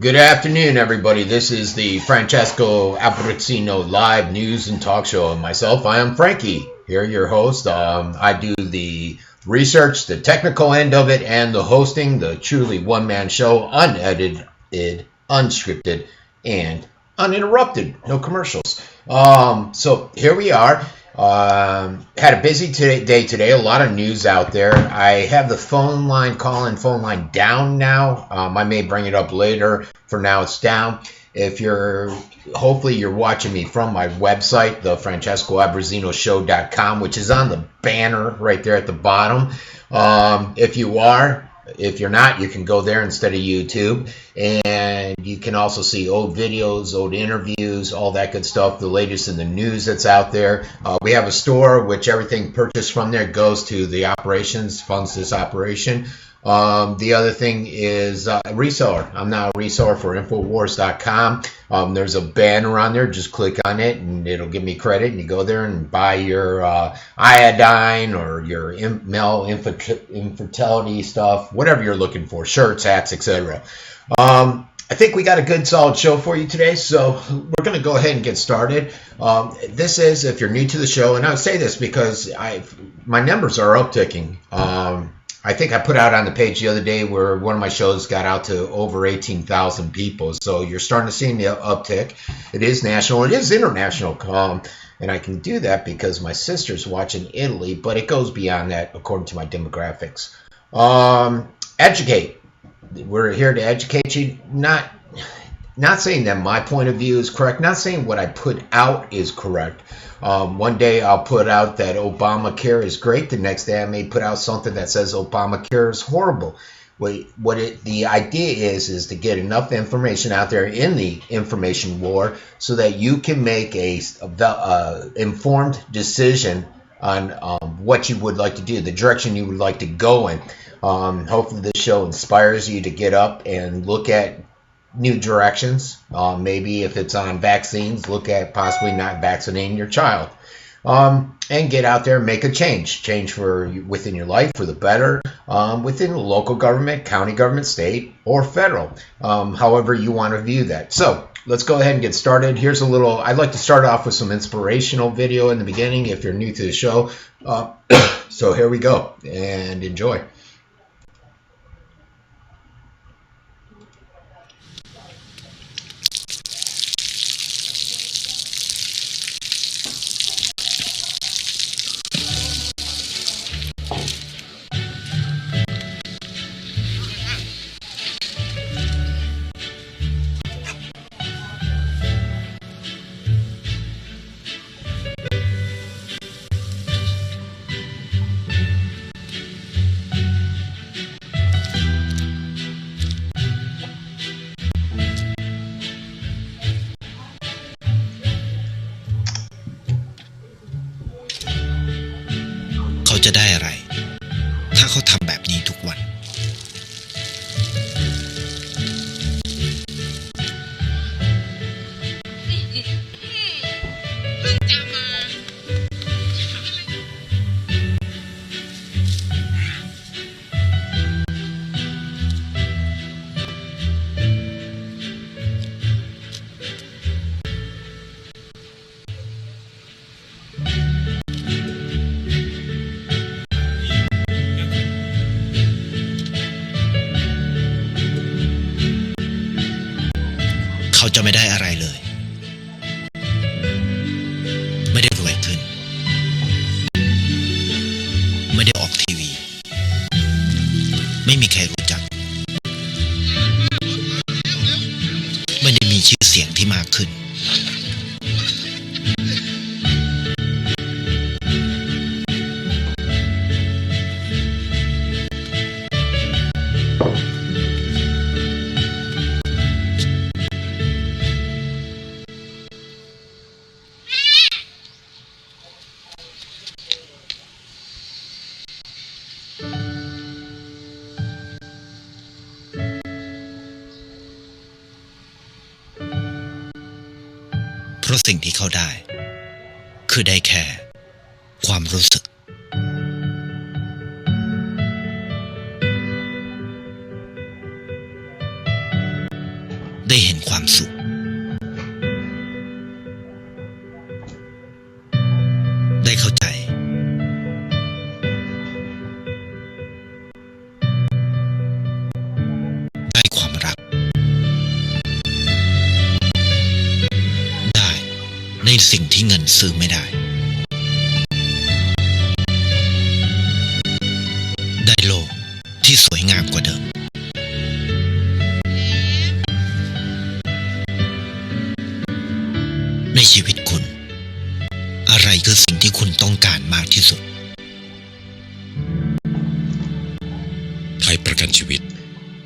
Good afternoon, everybody. This is the Francesco Abbruzzino live news and talk show. And myself, I am Frankie, here, your host. I do the research, the technical end of it, and the hosting, the truly one-man show, unedited, unscripted, and uninterrupted. No commercials. So here we are. Had a busy day today, a lot of news out there. I have the phone line down now. I may bring it up later. For now, it's down. Hopefully you're watching me from my website, the francescoabbruzzino.com, which is on the banner right there at the bottom. If you're not, you can go there instead of YouTube, and you can also see old videos, old interviews, all that good stuff, the latest in the news that's out there. We have a store, which everything purchased from there goes to the operations, funds this operation. The other thing is a reseller. I'm now a reseller for Infowars.com. There's a banner on there. Just click on it and it'll give me credit. And you go there and buy your iodine or your male infertility stuff, whatever you're looking for, shirts, hats, etc. I think we got a good solid show for you today, so we're going to go ahead and get started. This is, if you're new to the show, and I would say this because my numbers are upticking. I think I put out on the page the other day where one of my shows got out to over 18,000 people. So you're starting to see the uptick. It is national. It is international. And I can do that because my sister's watching Italy, but it goes beyond that according to my demographics. Educate. We're here to educate you. Not saying that my point of view is correct. Not saying what I put out is correct. One day I'll put out that Obamacare is great. The next day I may put out something that says Obamacare is horrible. The idea is to get enough information out there in the information war so that you can make a informed decision on what you would like to do, the direction you would like to go in. Hopefully this show inspires you to get up and look at new directions. Maybe if it's on vaccines, look at possibly not vaccinating your child, and get out there and make a change for within your life for the better, within the local government, county government, state, or federal, however you want to view that. So let's go ahead and get started. I'd like to start off with some inspirational video in the beginning if you're new to the show. So here we go, and enjoy.เขาจะได้อะไรถ้าเขาทำแบบนี้ทุกวันเขาจะไม่ได้อะไรเลยไม่ได้รวยขึ้นไม่ได้ออกทีวีไม่มีใครรู้จักไม่ได้มีชื่อเสียงที่มากขึ้นเพราะสิ่งที่เขาได้คือได้แค่ความรู้สึก ในสิ่งที่เงินซื้อไม่ได้ได้โลกที่สวยงามกว่าเดิมในชีวิตคุณอะไรคือสิ่งที่คุณต้องการมากที่สุดไทยประกันชีวิต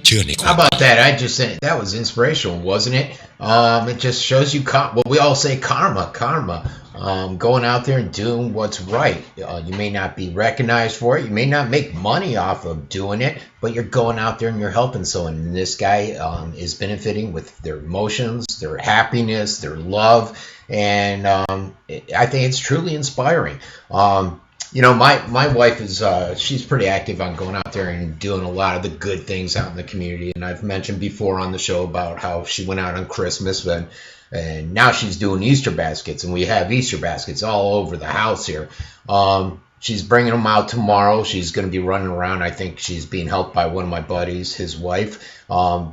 เชื่อในความ How about that? I just said that was inspirational, wasn't it? It just shows you what we all say karma. Going out there and doing what's right. You may not be recognized for it. You may not make money off of doing it, but you're going out there and you're helping someone. And this guy is benefiting with their emotions, their happiness, their love, and I think it's truly inspiring. You know, my wife is she's pretty active on going out there and doing a lot of the good things out in the community. And I've mentioned before on the show about how she went out on Christmas and now she's doing Easter baskets, and we have Easter baskets all over the house here. She's bringing them out tomorrow. She's going to be running around. I think she's being helped by one of my buddies, his wife.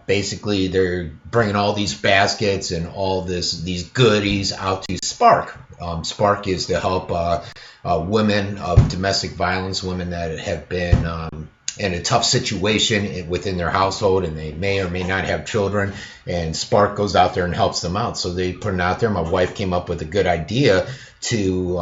Basically, they're bringing all these baskets and all these goodies out to Spark. Spark is to help women of domestic violence, women that have been in a tough situation within their household, and they may or may not have children, and Spark goes out there and helps them out. So they put it out there. My wife came up with a good idea to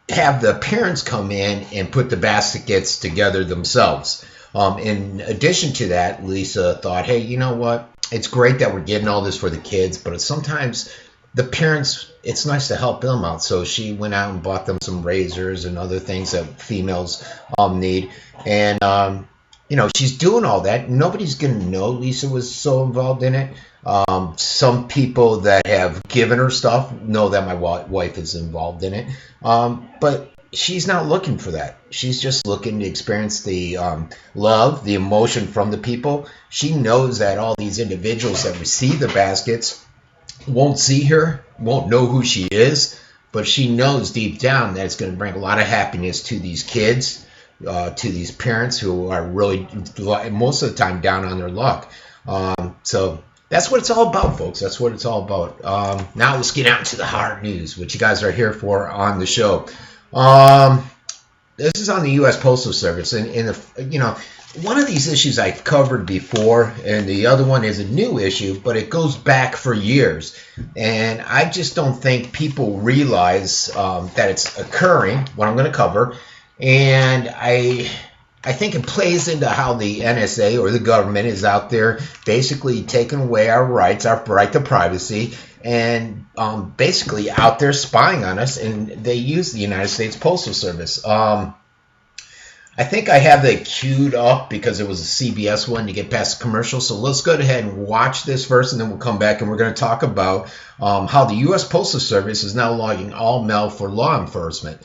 have the parents come in and put the baskets together themselves. In addition to that, Lisa thought, hey, you know what? It's great that we're getting all this for the kids, but sometimes the parents, it's nice to help them out. So she went out and bought them some razors and other things that females need. And, you know, she's doing all that. Nobody's going to know Lisa was so involved in it. Some people that have given her stuff know that my wife is involved in it. But she's not looking for that. She's just looking to experience the love, the emotion from the people. She knows that all these individuals that receive the baskets won't see her, won't know who she is, but she knows deep down that it's going to bring a lot of happiness to these kids, to these parents who are really, most of the time, down on their luck. So that's what it's all about, folks. That's what it's all about. Now let's get out to the hard news, which you guys are here for on the show. This is on the U.S. Postal Service, and you know, one of these issues I've covered before, and the other one is a new issue, but it goes back for years. And I just don't think people realize that it's occurring, what I'm going to cover. And I think it plays into how the NSA or the government is out there basically taking away our rights, our right to privacy, and basically out there spying on us. And they use the United States Postal Service. I think I have that queued up because it was a CBS one to get past the commercial. So let's go ahead and watch this first, and then we'll come back and we're going to talk about how the U.S. Postal Service is now logging all mail for law enforcement.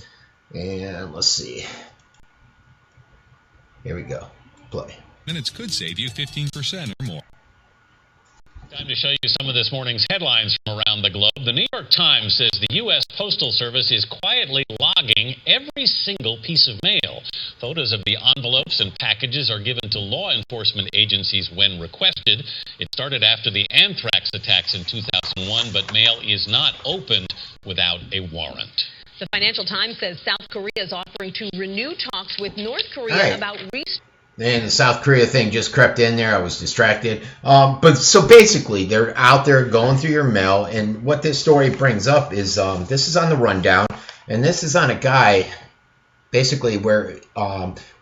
And let's see. Here we go. Play. Minutes could save you 15% or more. Time to show you some of this morning's headlines from around the globe. The New York Times says the U.S. Postal Service is quietly logging every single piece of mail. Photos of the envelopes and packages are given to law enforcement agencies when requested. It started after the anthrax attacks in 2001, but mail is not opened without a warrant. The Financial Times says South Korea is offering to renew talks with North Korea about And the South Korea thing just crept in there. I was distracted. But so basically, they're out there going through your mail. And what this story brings up is this is on the rundown. And this is on a guy basically where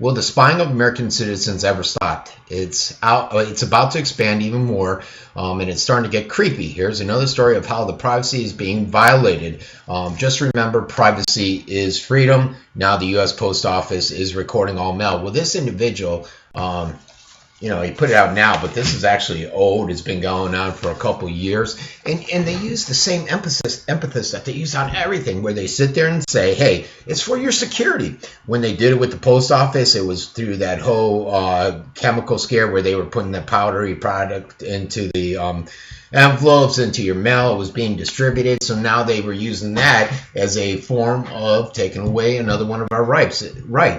will the spying of American citizens ever stop? It's about to expand even more, and it's starting to get creepy. Here's another story of how the privacy is being violated. Just remember, privacy is freedom. Now the U.S. Post Office is recording all mail. Well, this individual, you know, he put it out now, but this is actually old. It's been going on for a couple years. And they use the same emphasis that they use on everything, where they sit there and say, hey, it's for your security. When they did it with the post office, it was through that whole chemical scare where they were putting the powdery product into the envelopes, into your mail. It was being distributed. So now they were using that as a form of taking away another one of our rights.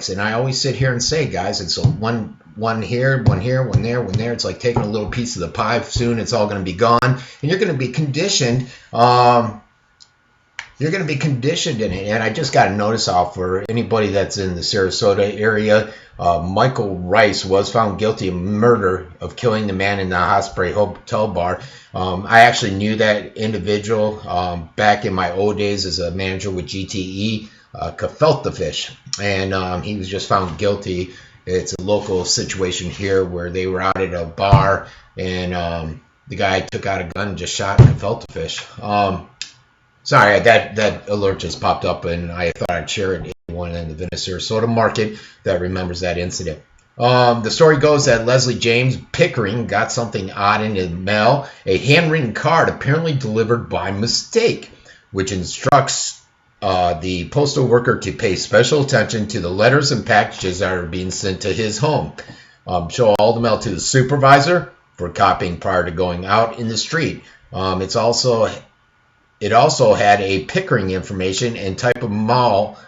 And I always sit here and say, guys, it's a one here, one there. It's like taking a little piece of the pie. Soon it's all going to be gone, and you're going to be conditioned you're going to be conditioned in it. And I just got a notice out for anybody that's in the Sarasota area. Michael Rice was found guilty of murder of killing the man in the Osprey Hotel bar. I actually knew that individual back in my old days as a manager with GTE, Gefilte Fish, and he was just found guilty. It's a local situation here where they were out at a bar, and the guy took out a gun and just shot Gefilte Fish. Sorry, that alert just popped up, and I thought I'd share it. Anyone in the Venice, Sarasota market that remembers that incident. The story goes that Leslie James Pickering got something odd in the mail, a handwritten card apparently delivered by mistake, which instructs the postal worker to pay special attention to the letters and packages that are being sent to his home. Show all the mail to the supervisor for copying prior to going out in the street. It also had a Pickering information and type of mail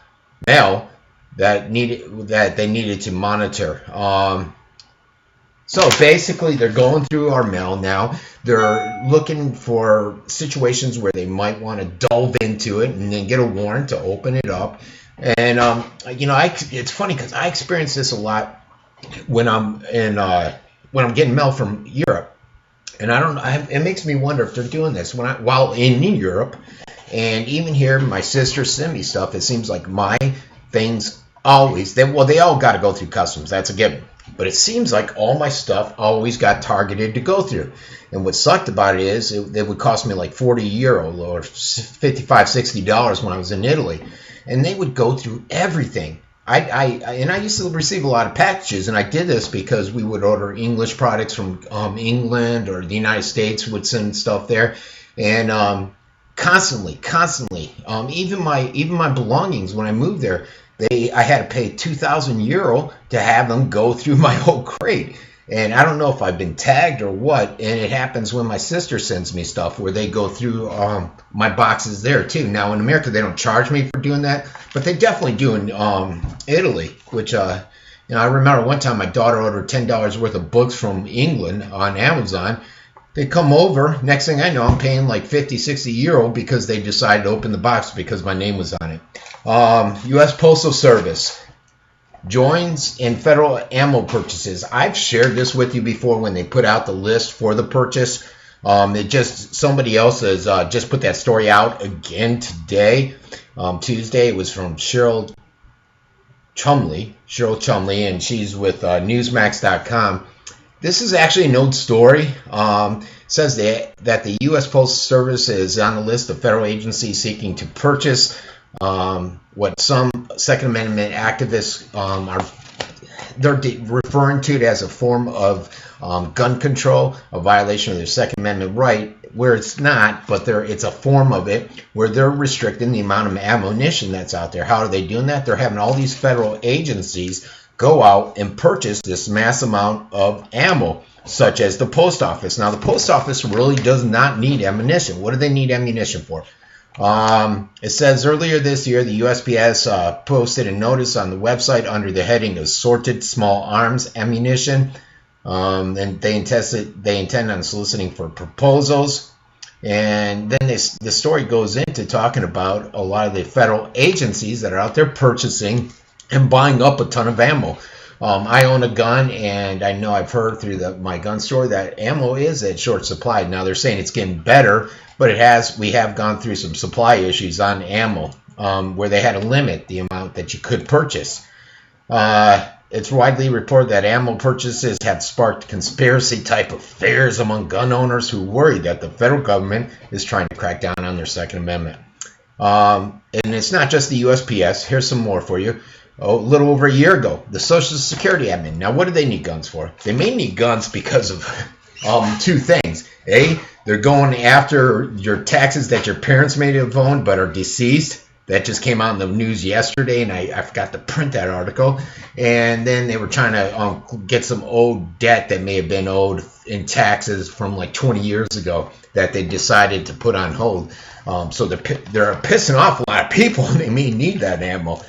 that they needed to monitor. So basically, they're going through our mail now. They're looking for situations where they might want to delve into it and then get a warrant to open it up. And it's funny because I experience this a lot when I'm getting mail from Europe, and it makes me wonder if they're doing this while in Europe. And even here, my sister sent me stuff. It seems like my things always, they all got to go through customs. That's a given. But it seems like all my stuff always got targeted to go through. And what sucked about it is it would cost me like 40 euro or $55, $60 when I was in Italy. And they would go through everything. I used to receive a lot of packages, and I did this because we would order English products from England, or the United States would send stuff there. And constantly, even my belongings when I moved there, I had to pay 2,000 euro to have them go through my whole crate. And I don't know if I've been tagged or what, and it happens when my sister sends me stuff where they go through my boxes there too. Now in America they don't charge me for doing that, but they definitely do in Italy, which I remember one time my daughter ordered $10 worth of books from England on Amazon. They come over, next thing I know, I'm paying like 50, 60 euro because they decided to open the box because my name was on it. U.S. Postal Service joins in federal ammo purchases. I've shared this with you before when they put out the list for the purchase. Somebody else has just put that story out again today. Tuesday, it was from Cheryl Chumley, and she's with Newsmax.com. This is actually an old story. Says that the U.S. Postal Service is on the list of federal agencies seeking to purchase what some Second Amendment activists they're referring to it as a form of gun control, a violation of their Second Amendment right, where it's not, but it's a form of it where they're restricting the amount of ammunition that's out there. How are they doing that? They're having all these federal agencies go out and purchase this mass amount of ammo, such as the post office. Now, the post office really does not need ammunition. What do they need ammunition for? It says earlier this year, the USPS posted a notice on the website under the heading Assorted Small Arms Ammunition. And they intend on soliciting for proposals. And then the story goes into talking about a lot of the federal agencies that are out there purchasing and buying up a ton of ammo. I own a gun, and I know I've heard through my gun store that ammo is at short supply. Now they're saying it's getting better, but we have gone through some supply issues on ammo where they had to limit the amount that you could purchase. It's widely reported that ammo purchases have sparked conspiracy-type affairs among gun owners who worry that the federal government is trying to crack down on their Second Amendment. And it's not just the USPS. Here's some more for you. A little over a year ago, the Social Security admin. Now, what do they need guns for? They may need guns because of two things. A, they're going after your taxes that your parents may have owned but are deceased. That just came out in the news yesterday, and I forgot to print that article. And then they were trying to get some old debt that may have been owed in taxes from like 20 years ago that they decided to put on hold. So they're pissing off a lot of people, and they may need that ammo.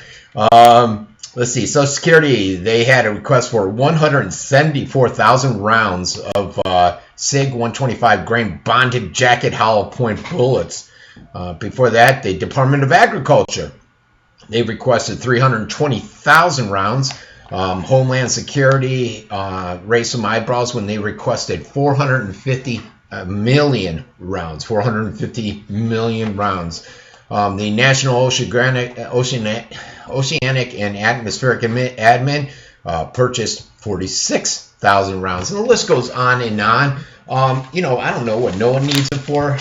Let's see. Social Security, they had a request for 174,000 rounds of SIG 125 grain bonded jacket hollow point bullets. Before that, the Department of Agriculture. They requested 320,000 rounds. Homeland Security raised some eyebrows when they requested 450 million rounds. 450 million rounds. The National Oceanic and Atmospheric Admin purchased 46,000 rounds. And the list goes on and on. I don't know what no one needs it for.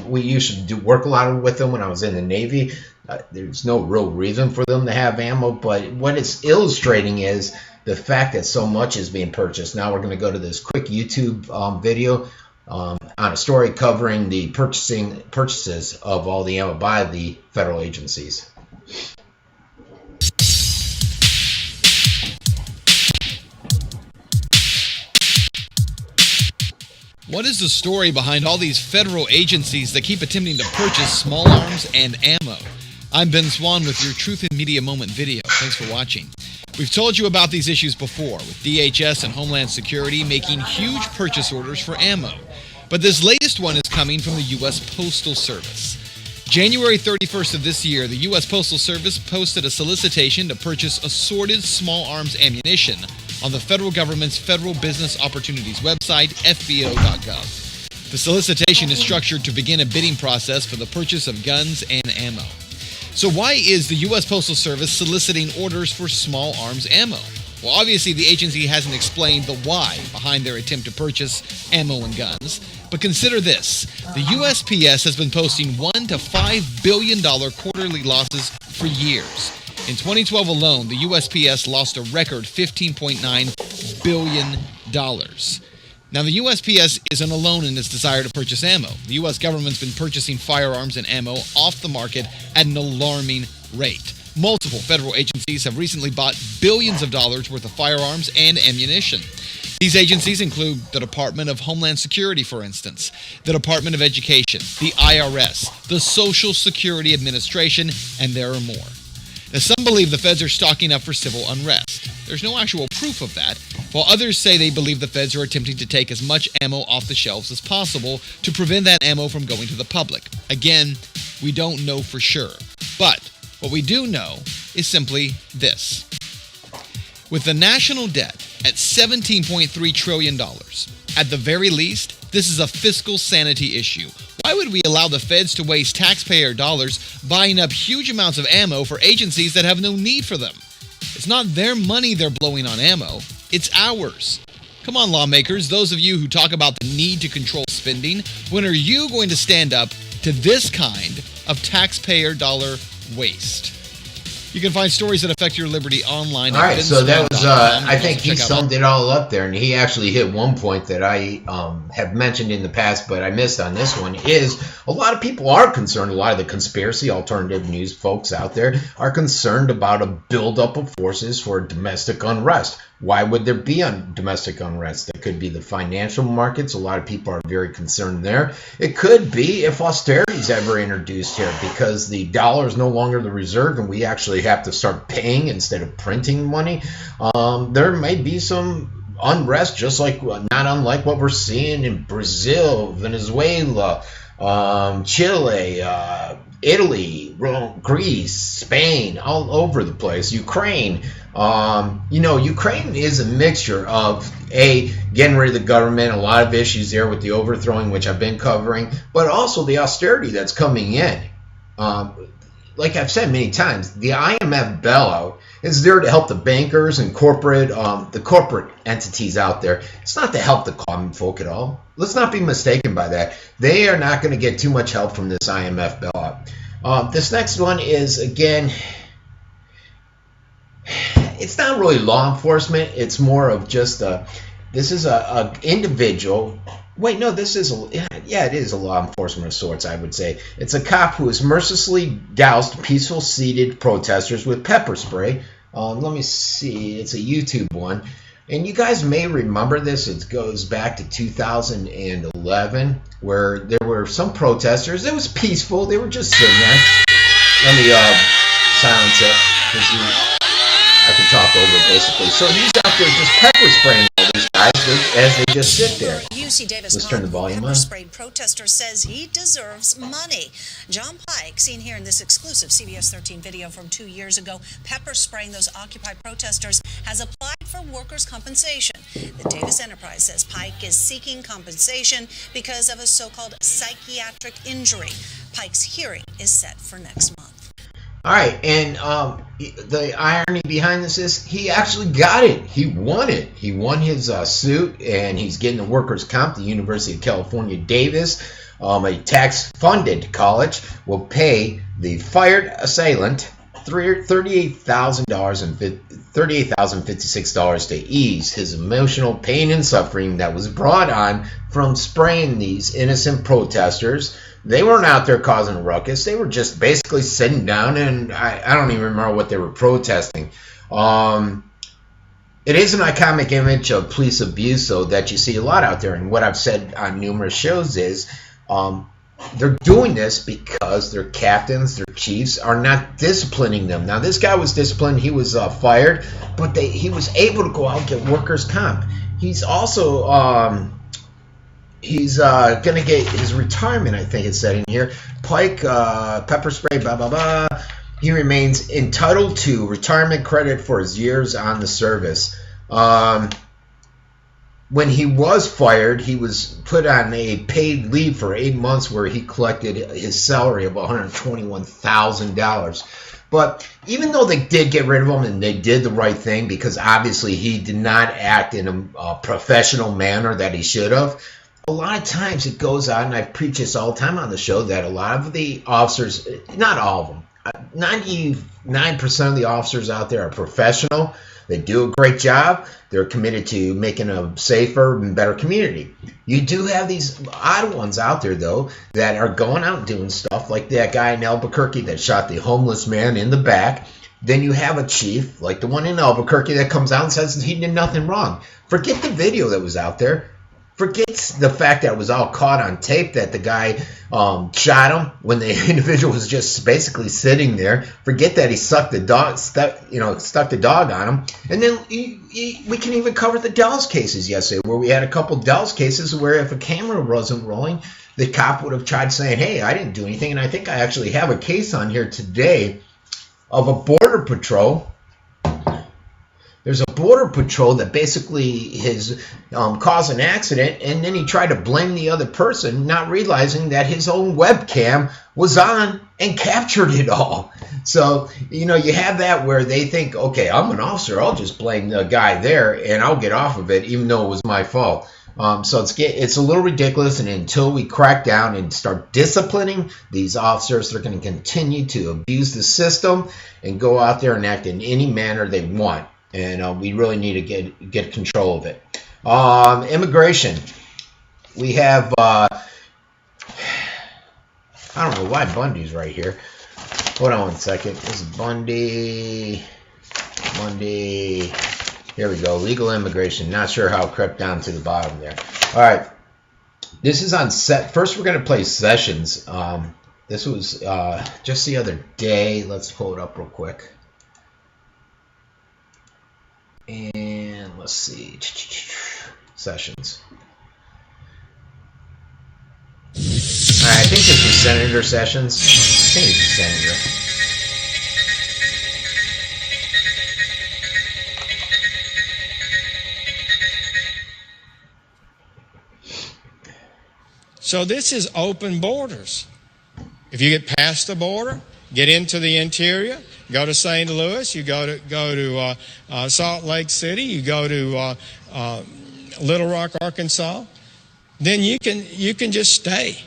We used to work a lot with them when I was in the Navy. There's no real reason for them to have ammo, but what it's illustrating is the fact that so much is being purchased. Now we're going to go to this quick YouTube video on a story covering the purchases of all the ammo by the federal agencies. What is the story behind all these federal agencies that keep attempting to purchase small arms and ammo? I'm Ben Swan with your Truth in Media Moment video. Thanks for watching. We've told you about these issues before, with DHS and Homeland Security making huge purchase orders for ammo. But this latest one is coming from the U.S. Postal Service. January 31st of this year, the U.S. Postal Service posted a solicitation to purchase assorted small arms ammunition on the federal government's Federal Business Opportunities website, fbo.gov. The solicitation is structured to begin a bidding process for the purchase of guns and ammo. So why is the U.S. Postal Service soliciting orders for small arms ammo? Well, obviously the agency hasn't explained the why behind their attempt to purchase ammo and guns. But consider this. The USPS has been posting $1 to $5 billion quarterly losses for years. In 2012 alone, the USPS lost a record $15.9 billion. Now, the USPS isn't alone in its desire to purchase ammo. The U.S. government's been purchasing firearms and ammo off the market at an alarming rate. Multiple federal agencies have recently bought billions of dollars worth of firearms and ammunition. These agencies include the Department of Homeland Security, for instance, the Department of Education, the IRS, the Social Security Administration, and there are more. Now, some believe the feds are stocking up for civil unrest. There's no actual proof of that, while others say they believe the feds are attempting to take as much ammo off the shelves as possible to prevent that ammo from going to the public. Again, we don't know for sure. But what we do know is simply this. With the national debt at $17.3 trillion, at the very least, this is a fiscal sanity issue. Why would we allow the feds to waste taxpayer dollars buying up huge amounts of ammo for agencies that have no need for them? It's not their money they're blowing on ammo, it's ours. Come on, lawmakers, those of you who talk about the need to control spending, when are you going to stand up to this kind of taxpayer dollar waste? You can find stories that affect your liberty online. All right, so that was, I think he summed it all up there, and he actually hit one point that I have mentioned in the past, but I missed on this one, is a lot of people are concerned, a lot of the conspiracy alternative news folks out there are concerned about a buildup of forces for domestic unrest. Why would there be domestic unrest? It could be the financial markets. A lot of people are very concerned there. It could be if austerity is ever introduced here, because the dollar is no longer the reserve and we actually have to start paying instead of printing money. There may be some unrest, just like not unlike what we're seeing in Brazil, Venezuela, Chile, Italy, Rome, Greece, Spain, all over the place, Ukraine. Ukraine is a mixture of getting rid of the government, a lot of issues there with the overthrowing, which I've been covering, but also the austerity that's coming in. Like I've said many times, the IMF bailout is there to help the bankers and the corporate entities out there. It's not to help the common folk at all. Let's not be mistaken by that. They are not going to get too much help from this IMF bailout. This next one is, again, it's not really law enforcement. It's more of just this is a individual. Wait, no, this is it is a law enforcement of sorts, I would say. It's a cop who has mercilessly doused peaceful seated protesters with pepper spray. Let me see. It's a YouTube one. And you guys may remember this. It goes back to 2011, where there were some protesters. It was peaceful. They were just sitting there. Let me silence it, because I could talk over it, basically. So he's out there just pepper spraying all these guys with as they just sit there. UC Davis Let's turn the volume on. Pepper-sprayed protester says he deserves money. John Pike, seen here in this exclusive CBS 13 video from 2 years ago, pepper spraying those Occupy protesters, has applied for workers' compensation. The Davis Enterprise says Pike is seeking compensation because of a so-called psychiatric injury. Pike's hearing is set for next month. All right, and the irony behind this is he actually got it. He won it. He won his suit, and he's getting the workers' comp. The University of California, Davis, a tax-funded college, will pay the fired assailant $38,056 to ease his emotional pain and suffering that was brought on from spraying these innocent protesters. They weren't out there causing a ruckus. They were just basically sitting down, and I don't even remember what they were protesting. It is an iconic image of police abuse, though, that you see a lot out there. And what I've said on numerous shows is they're doing this because their captains, their chiefs, are not disciplining them. Now, this guy was disciplined. He was fired, but he was able to go out and get workers' comp. He's also... He's going to get his retirement, I think it said in here. Pike, pepper spray, blah, blah, blah. He remains entitled to retirement credit for his years on the service. When he was fired, he was put on a paid leave for 8 months where he collected his salary of $121,000. But even though they did get rid of him and they did the right thing, because obviously he did not act in a professional manner that he should have, a lot of times it goes out, and I preach this all the time on the show, that a lot of the officers, not all of them, 99% of the officers out there are professional. They do a great job. They're committed to making a safer and better community. You do have these odd ones out there, though, that are going out and doing stuff like that guy in Albuquerque that shot the homeless man in the back. Then you have a chief, like the one in Albuquerque, that comes out and says he did nothing wrong. Forget the video that was out there. Forget the fact that it was all caught on tape that the guy shot him when the individual was just basically sitting there. Forget that he stuck the dog on him. And then we can even cover the Dells cases yesterday, where we had a couple Dells cases where if a camera wasn't rolling, the cop would have tried saying, "Hey, I didn't do anything." And I think I actually have a case on here today of a border patrol. There's a border patrol that basically has caused an accident, and then he tried to blame the other person, not realizing that his own webcam was on and captured it all. So, you have that where they think, okay, I'm an officer, I'll just blame the guy there, and I'll get off of it, even though it was my fault. So it's a little ridiculous, and until we crack down and start disciplining these officers, they're going to continue to abuse the system and go out there and act in any manner they want. And we really need to get control of it. Immigration. We have, I don't know why Bundy's right here. Hold on one second. This is Bundy. Here we go. Legal immigration. Not sure how it crept down to the bottom there. All right. This is on set. First, we're going to play Sessions. This was just the other day. Let's pull it up real quick. And let's see. Sessions. All right, I think this is Senator Sessions. I think he's a senator. So this is open borders. If you get past the border, get into the interior, go to St. Louis, you go to Salt Lake City, you go to Little Rock, Arkansas, then you can just stay.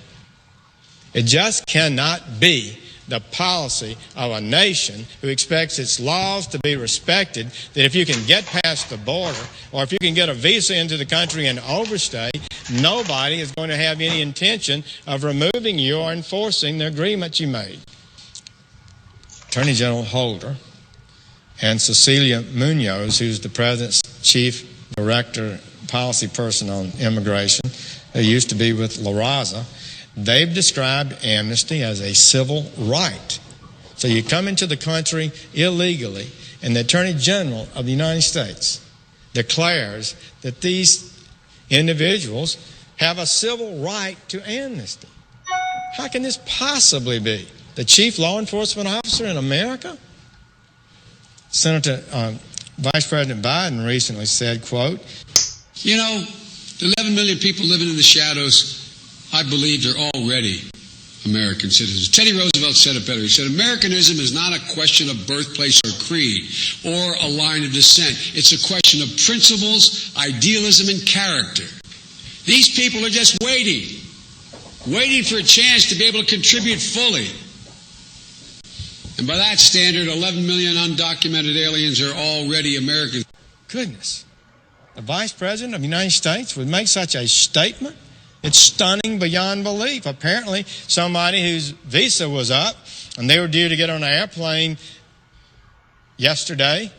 It just cannot be the policy of a nation who expects its laws to be respected, that if you can get past the border or if you can get a visa into the country and overstay, nobody is going to have any intention of removing you or enforcing the agreement you made. Attorney General Holder and Cecilia Munoz, who's the President's Chief Director, Policy Person on Immigration, who used to be with La Raza, they've described amnesty as a civil right. So you come into the country illegally, and the Attorney General of the United States declares that these individuals have a civil right to amnesty. How can this possibly be? The chief law enforcement officer in America? Vice President Biden recently said, quote, "You know, 11 million people living in the shadows, I believe they're already American citizens." Teddy Roosevelt said it better. He said, "Americanism is not a question of birthplace or creed or a line of descent. It's a question of principles, idealism, and character." These people are just waiting for a chance to be able to contribute fully. And by that standard, 11 million undocumented aliens are already Americans. Goodness. The Vice President of the United States would make such a statement? It's stunning beyond belief. Apparently, somebody whose visa was up and they were due to get on an airplane yesterday,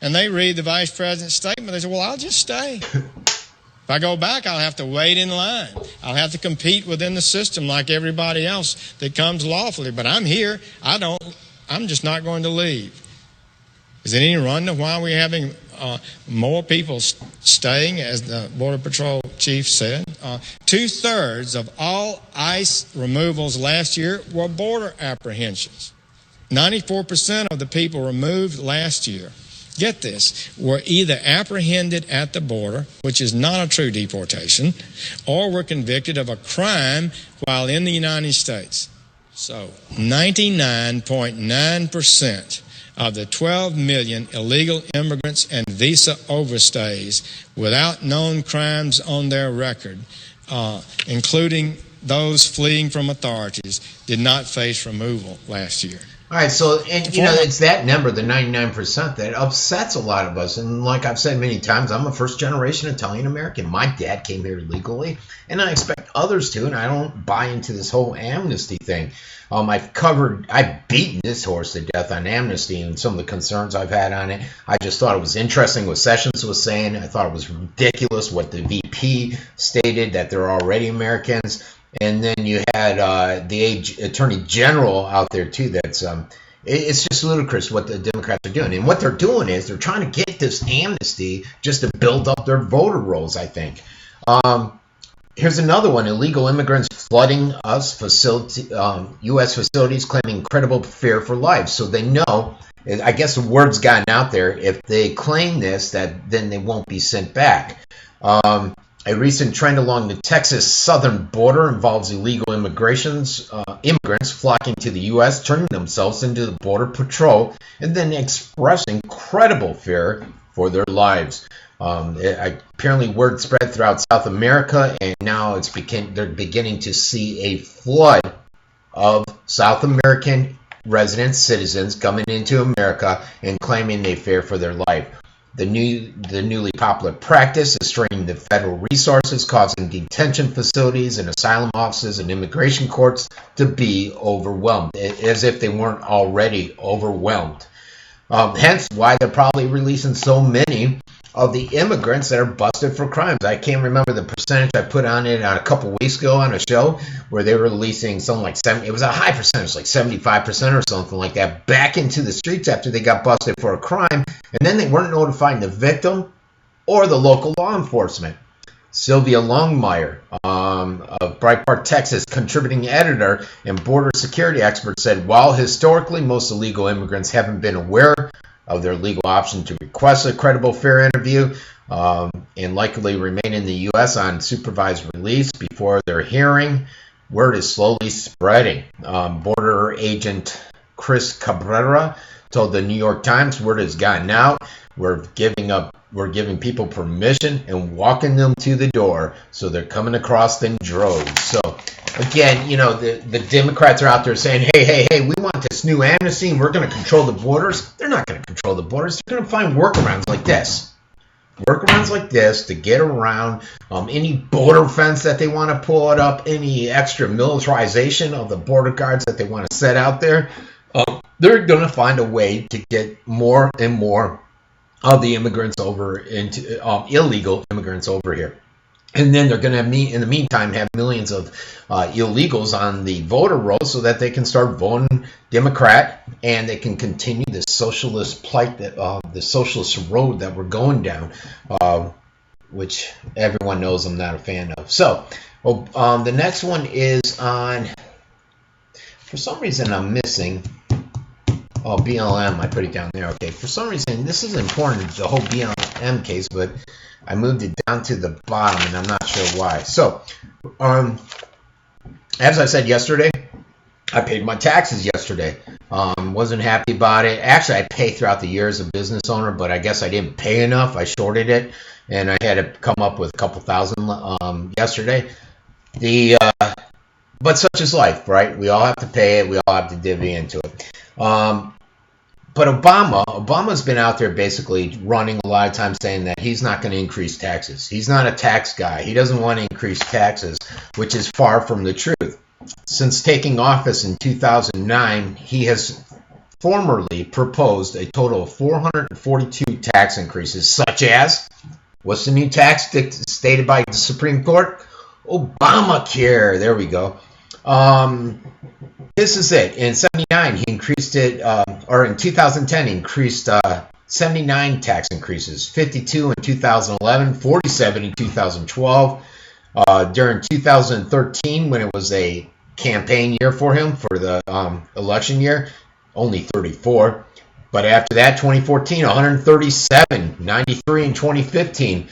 and they read the Vice President's statement. They say, well, I'll just stay. If I go back, I'll have to wait in line. I'll have to compete within the system like everybody else that comes lawfully. But I'm here. I'm just not going to leave. Is it any wonder why we're having more people staying, as the Border Patrol chief said? 2/3 of all ICE removals last year were border apprehensions. 94% of the people removed last year, get this, were either apprehended at the border, which is not a true deportation, or were convicted of a crime while in the United States. So 99.9% of the 12 million illegal immigrants and visa overstays without known crimes on their record, including those fleeing from authorities, did not face removal last year. All right, so, and you know, it's that number, the 99%, that upsets a lot of us. And like I've said many times, I'm a first-generation Italian-American. My dad came here legally, and I expect others to, and I don't buy into this whole amnesty thing. I've beaten this horse to death on amnesty and some of the concerns I've had on it. I just thought it was interesting what Sessions was saying. I thought it was ridiculous what the VP stated, that they're already Americans. And then you had the Attorney General out there, too. That's it's just ludicrous what the Democrats are doing. And what they're doing is they're trying to get this amnesty just to build up their voter rolls, I think. Here's another one. Illegal immigrants flooding U.S. facilities, claiming incredible fear for life. So they know, I guess the word's gotten out there, if they claim this, that then they won't be sent back. A recent trend along the Texas southern border involves illegal immigrants flocking to the U.S., turning themselves into the Border Patrol, and then expressing credible fear for their lives. Apparently, word spread throughout South America, and now they're beginning to see a flood of South American residents, citizens, coming into America and claiming they fear for their life. The newly popular practice is straining the federal resources, causing detention facilities and asylum offices and immigration courts to be overwhelmed, as if they weren't already overwhelmed. Hence why they're probably releasing so many of the immigrants that are busted for crimes. I can't remember the percentage. I put on it a couple weeks ago on a show where they were releasing something like it was a high percentage, like 75% or something like that, back into the streets after they got busted for a crime, and then they weren't notifying the victim or the local law enforcement. Sylvia Longmire of Breitbart, Texas, contributing editor and border security expert, said, while historically most illegal immigrants haven't been aware of their legal option to request a credible fear interview and likely remain in the U.S. on supervised release before their hearing, word is slowly spreading. Border agent Chris Cabrera told the New York Times, word has gotten out. We're giving people permission and walking them to the door, so they're coming across in droves. So again, you know, the Democrats are out there saying, hey, we want this new amnesty and we're going to control the borders. They're not going to control the borders. They're going to find workarounds like this. Workarounds like this to get around any border fence that they want to pull it up, any extra militarization of the border guards that they want to set out there. They're going to find a way to get more and more of the immigrants over into illegal immigrants over here. And then they're going to, in the meantime, have millions of illegals on the voter roll so that they can start voting Democrat and they can continue this socialist plight, that the socialist road that we're going down. which everyone knows I'm not a fan of. So, the next one is on, for some reason I'm missing, BLM, I put it down there. Okay, for some reason, this is important, the whole BLM case, but I moved it down to the bottom, and I'm not sure why. So, as I said yesterday, I paid my taxes yesterday. Wasn't happy about it. Actually, I pay throughout the year as a business owner, but I guess I didn't pay enough. I shorted it, and I had to come up with a couple thousand yesterday. But such is life, right? We all have to pay it. We all have to divvy into it. But Obama's been out there basically running a lot of times saying that he's not going to increase taxes. He's not a tax guy. He doesn't want to increase taxes, which is far from the truth. Since taking office in 2009, he has formerly proposed a total of 442 tax increases, such as, what's the new tax stated by the Supreme Court? Obamacare. There we go. This is it. In 79, he increased it, or in 2010, he increased 79 tax increases, 52 in 2011, 47 in 2012. During 2013, when it was a campaign year for him for the election year, only 34. But after that, 2014, 137, 93 in 2015.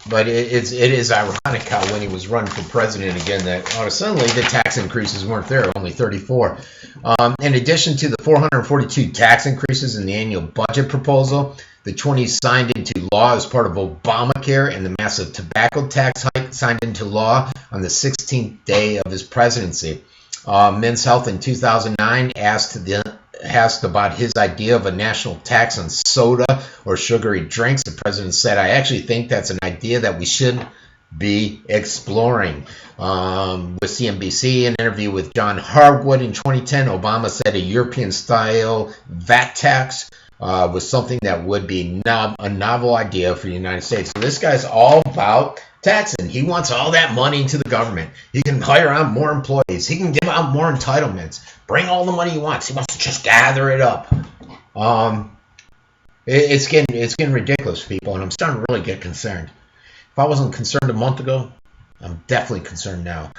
But it is ironic how when he was running for president again that suddenly the tax increases weren't there, only 34. In addition to the 442 tax increases in the annual budget proposal, the 20 signed into law as part of Obamacare, and the massive tobacco tax hike signed into law on the 16th day of his presidency. Men's Health in 2009 asked about his idea of a national tax on soda or sugary drinks. The president said, "I actually think that's an idea that we should be exploring." With CNBC, an interview with John Harwood in 2010, Obama said a European-style VAT tax was something that would be a novel idea for the United States. So this guy's all about taxing. He wants all that money into the government. He can hire on more employees. He can give out more entitlements. Bring all the money he wants. He wants to just gather it up. It's getting ridiculous, people, and I'm starting to really get concerned. If I wasn't concerned a month ago, I'm definitely concerned now.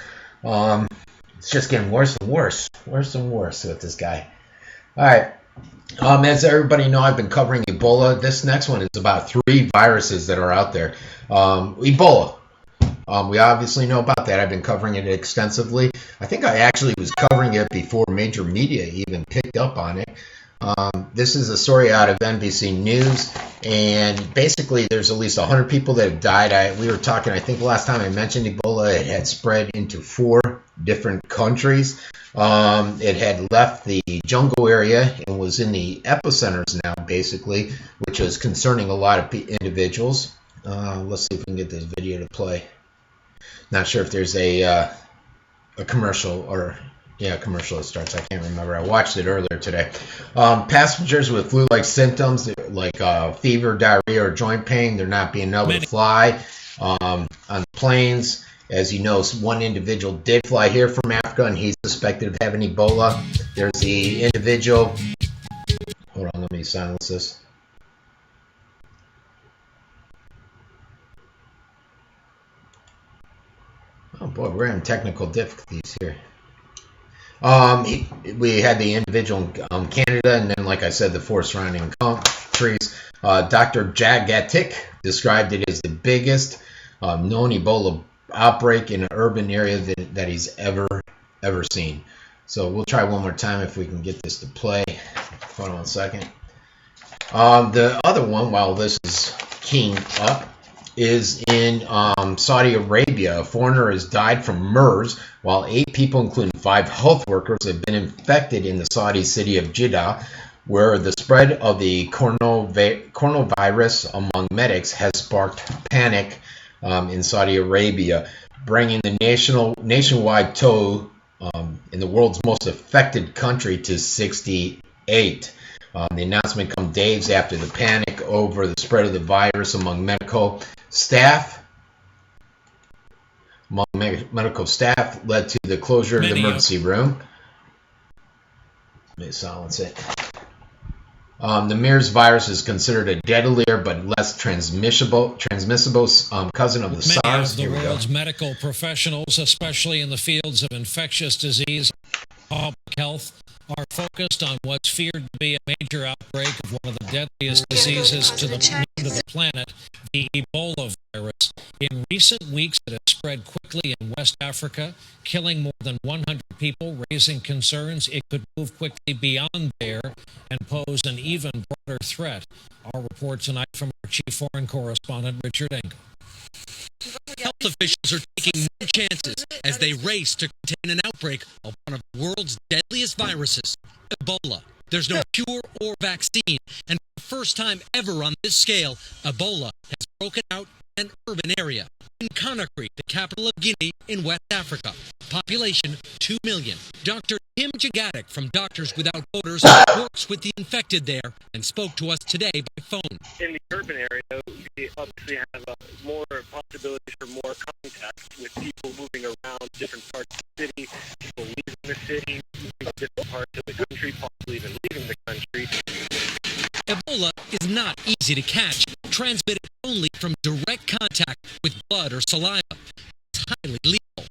It's just getting worse and worse with this guy. All right. As everybody know, I've been covering Ebola. This next one is about 3 viruses that are out there. Ebola. We obviously know about that. I've been covering it extensively. I think I actually was covering it before major media even picked up on it. This is a story out of NBC News, and basically there's at least 100 people that have died. We were talking, I think last time I mentioned Ebola, it had spread into 4 different countries. It had left the jungle area and was in the epicenters now, basically, which was concerning a lot of individuals. Let's see if we can get this video to play. Not sure if there's a commercial or... Yeah, commercial that starts. I can't remember. I watched it earlier today. Passengers with flu-like symptoms like fever, diarrhea, or joint pain, they're not being able to fly on planes. As you know, one individual did fly here from Africa, and he's suspected of having Ebola. There's the individual. Hold on, let me silence this. Oh boy, we're having technical difficulties here. We had the individual in Canada, and then, like I said, the 4 surrounding countries. Dr. Jagatic described it as the biggest known Ebola outbreak in an urban area that he's ever seen. So we'll try one more time if we can get this to play. Hold on a second. The other one, while this is keying up, is in Saudi Arabia. A foreigner has died from MERS, while 8 people, including 5 health workers, have been infected in the Saudi city of Jeddah, where the spread of the coronavirus among medics has sparked panic in Saudi Arabia, bringing the nationwide toll in the world's most affected country to 68. The announcement comes days after the panic over the spread of the virus among medical staff. Medical staff led to the closure of the emergency room. Let me silence it. The MERS virus is considered a deadlier but less transmissible cousin of the SARS. Many of the world's medical professionals, especially in the fields of infectious disease and public health, are focused on what's feared to be a major outbreak of one of the deadliest diseases to the planet, the Ebola virus. In recent weeks, it has spread quickly in West Africa, killing more than 100 people, raising concerns it could move quickly beyond there and pose an even broader threat. Our report tonight from our chief foreign correspondent, Richard Engel. Health officials are taking no chances as they race to contain an outbreak of one of the world's deadliest viruses, Ebola. There's no cure or vaccine, and for the first time ever on this scale, Ebola has broken out in an urban area. In Conakry, the capital of Guinea in West Africa. Population 2 million. Dr. Tim Jagatic from Doctors Without Borders works with the infected there and spoke to us today by phone. In the urban area, we obviously have more possibilities for more contact with people moving around different parts of the city, people leaving the city, moving to different parts of the country, possibly even leaving the country. Ebola is not easy to catch, transmitted only from direct contact with blood or saliva. It's highly lethal.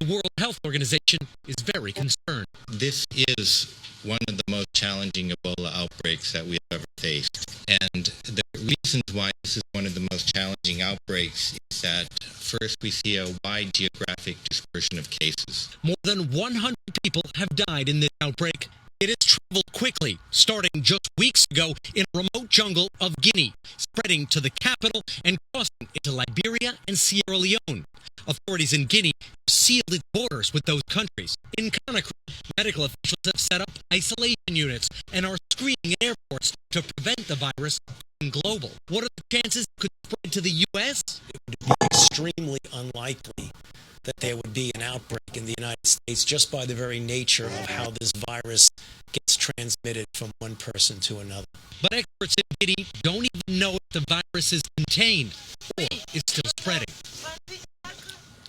The World Health Organization is very concerned. This is one of the most challenging Ebola outbreaks that we have ever faced. And the reasons why this is one of the most challenging outbreaks is that first we see a wide geographic dispersion of cases. More than 100 people have died in this outbreak. It has traveled quickly, starting just weeks ago in a remote jungle of Guinea, spreading to the capital and crossing into Liberia and Sierra Leone. Authorities in Guinea have sealed its borders with those countries. In Conakry, medical officials have set up isolation units and are screening in airports to prevent the virus going global. What are the chances it could spread to the U.S.? It would be extremely unlikely that there would be an outbreak in the United States just by the very nature of how this virus gets transmitted from one person to another. But experts in Guinea don't even know if the virus is contained or is still spreading.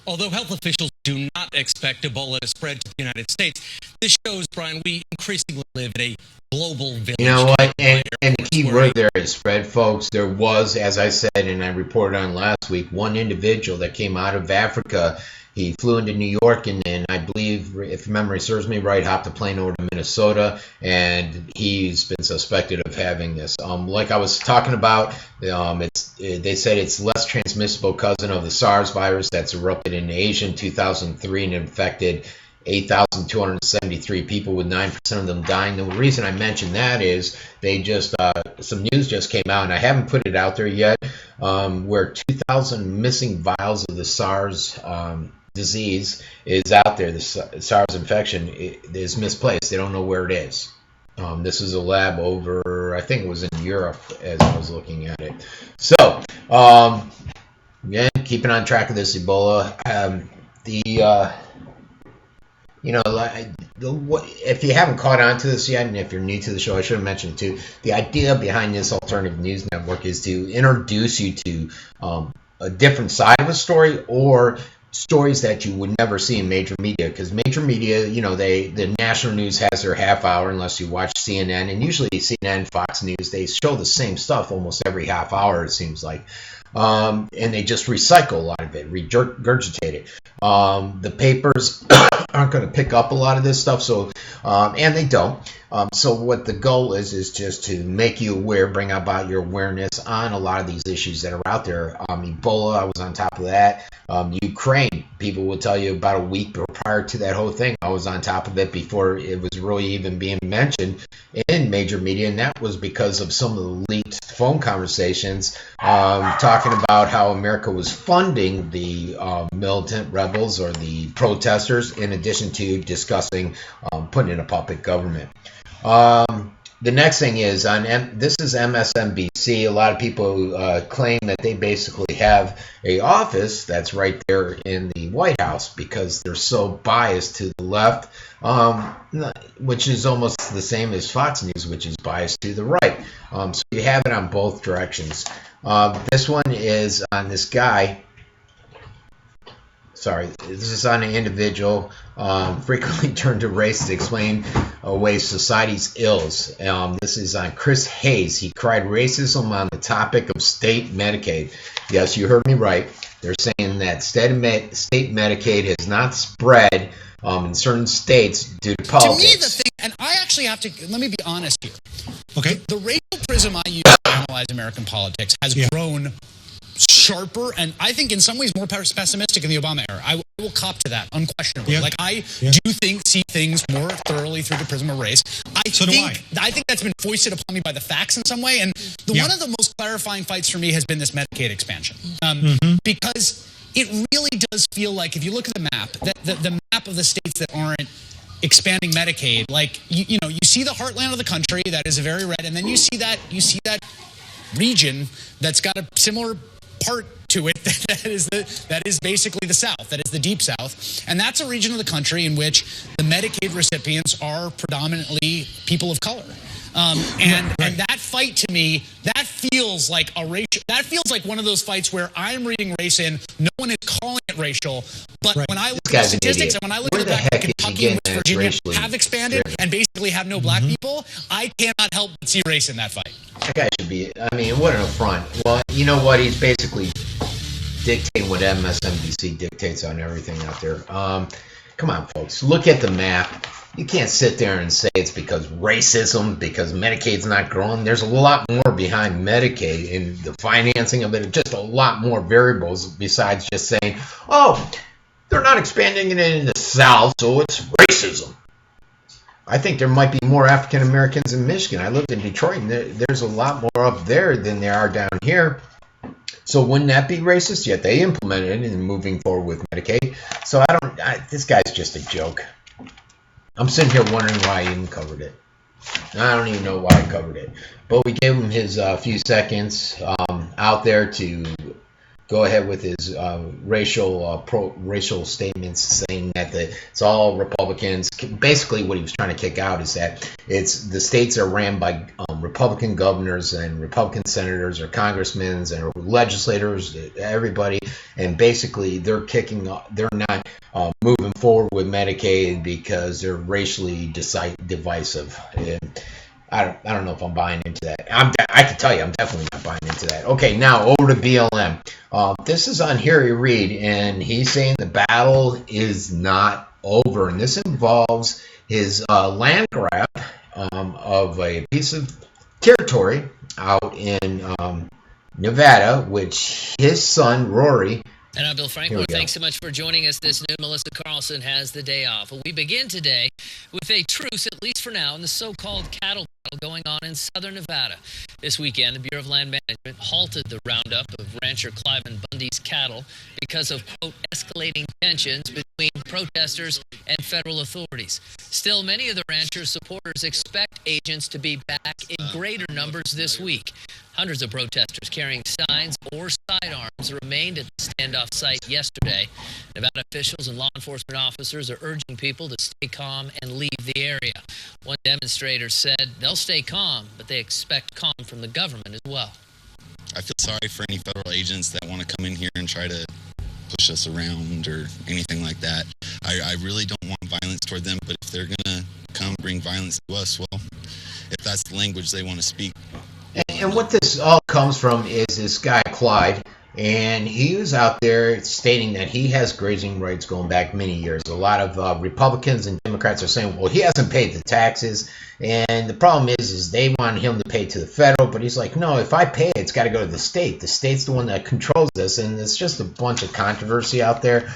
Although health officials do not expect Ebola to spread to the United States, this shows, Brian, we increasingly live in a global village. You know what? And the key word there is spread, folks. There was, as I said, and I reported on last week, one individual that came out of Africa. He flew into New York and then, I believe, if memory serves me right, hopped a plane over to Minnesota, and he's been suspected of having this. Like I was talking about, they said it's less transmissible cousin of the SARS virus that's erupted in Asia in 2003 and infected 8,273 people, with 9% of them dying. The reason I mentioned that is they just some news just came out, and I haven't put it out there yet, where 2,000 missing vials of the SARS disease is out there. The SARS infection is misplaced. They don't know where it is. This is a lab over, I think it was in Europe as I was looking at it. So, again, keeping on track of this Ebola. If you haven't caught on to this yet, and if you're new to the show, I should have mentioned it too. The idea behind this alternative news network is to introduce you to a different side of a story, or stories that you would never see in major media, because major media, the national news has their half hour, unless you watch CNN, and usually CNN, Fox News, they show the same stuff almost every half hour, it seems like. And they just recycle a lot of it, regurgitate it. The papers aren't going to pick up a lot of this stuff, so and they don't. So what the goal is just to make you aware, bring about your awareness on a lot of these issues that are out there. Ebola, I was on top of that. Ukraine, people will tell you about a week prior to that whole thing, I was on top of it before it was really even being mentioned in major media, and that was because of some of the leaked phone conversations talking about how America was funding the militant rebels or the protesters, in addition to discussing putting in a puppet government. The next thing is this is MSNBC. A lot of people claim that they basically have a office that's right there in the White House because they're so biased to the left, which is almost the same as Fox News, which is biased to the right. So you have it on both directions. This one is on this guy sorry, this is on an individual, frequently turn to race to explain away society's ills. This is on Chris Hayes. He cried racism on the topic of state Medicaid. Yes, you heard me right. They're saying that state Medicaid has not spread in certain states due to politics. To me, the thing, and I actually have to, let me be honest here. Okay. The racial prism I use to analyze American politics has grown sharper and I think in some ways more pessimistic in the Obama era. I will cop to that unquestionably. Like I do see things more thoroughly through the prism of race. I think that's been foisted upon me by the facts in some way. And one of the most clarifying fights for me has been this Medicaid expansion, because it really does feel like if you look at the map, the map of the states that aren't expanding Medicaid, like you see the heartland of the country that is a very red, and then you see that region that's got a similar part to it that is basically the South, that is the Deep South, and that's a region of the country in which the Medicaid recipients are predominantly people of color. And that fight to me, that feels like one of those fights where I'm reading race in, no one is calling it racial, but when I look at the statistics and when I look at the fact that Kentucky and West Virginia have expanded and basically have no black people, I cannot help but see race in that fight. That guy should be, I mean, what an affront. Well, you know what? He's basically dictating what MSNBC dictates on everything out there. Come on, folks. Look at the map. You can't sit there and say it's because racism, because Medicaid's not growing. There's a lot more behind Medicaid in the financing of it. Just a lot more variables besides just saying, oh, they're not expanding it in the South, so it's racism. I think there might be more African Americans in Michigan. I lived in Detroit, and there's a lot more up there than there are down here. So wouldn't that be racist? Yet they implemented it and moving forward with Medicaid. So this guy's just a joke. I'm sitting here wondering why I even covered it. I don't even know why I covered it. But we gave him his few seconds out there to go ahead with his racial statements, saying that it's all Republicans. Basically, what he was trying to kick out is that the states are ran by Republican governors and Republican senators or congressmen and legislators, everybody, and basically they're not moving forward with Medicaid because they're racially divisive. And I don't know if I'm buying into that. I can tell you I'm definitely not buying into that. Okay, now over to BLM. This is on Harry Reid, and he's saying the battle is not over, and this involves his land grab of a piece of territory out in Nevada, which his son Rory. And I'm Bill Franklin. Thanks so much for joining us this noon. Melissa Carlson has the day off. We begin today with a truce, at least for now, in the so-called cattle battle going on in southern Nevada. This weekend, the Bureau of Land Management halted the roundup of rancher Cliven Bundy's cattle because of, quote, escalating tensions between protesters and federal authorities. Still, many of the rancher's supporters expect agents to be back in greater numbers this week. Hundreds of protesters carrying signs or sidearms remained at the standoff site yesterday. Nevada officials and law enforcement officers are urging people to stay calm and leave the area. One demonstrator said they'll stay calm, but they expect calm from the government as well. I feel sorry for any federal agents that want to come in here and try to push us around or anything like that. I really don't want violence toward them, but if they're going to come bring violence to us, well, if that's the language they want to speak. And what this all comes from is this guy, Clyde, and he was out there stating that he has grazing rights going back many years. A lot of Republicans and Democrats are saying, well, he hasn't paid the taxes, and the problem is they want him to pay to the federal, but he's like, no, if I pay it, it's got to go to the state. The state's the one that controls this, and it's just a bunch of controversy out there.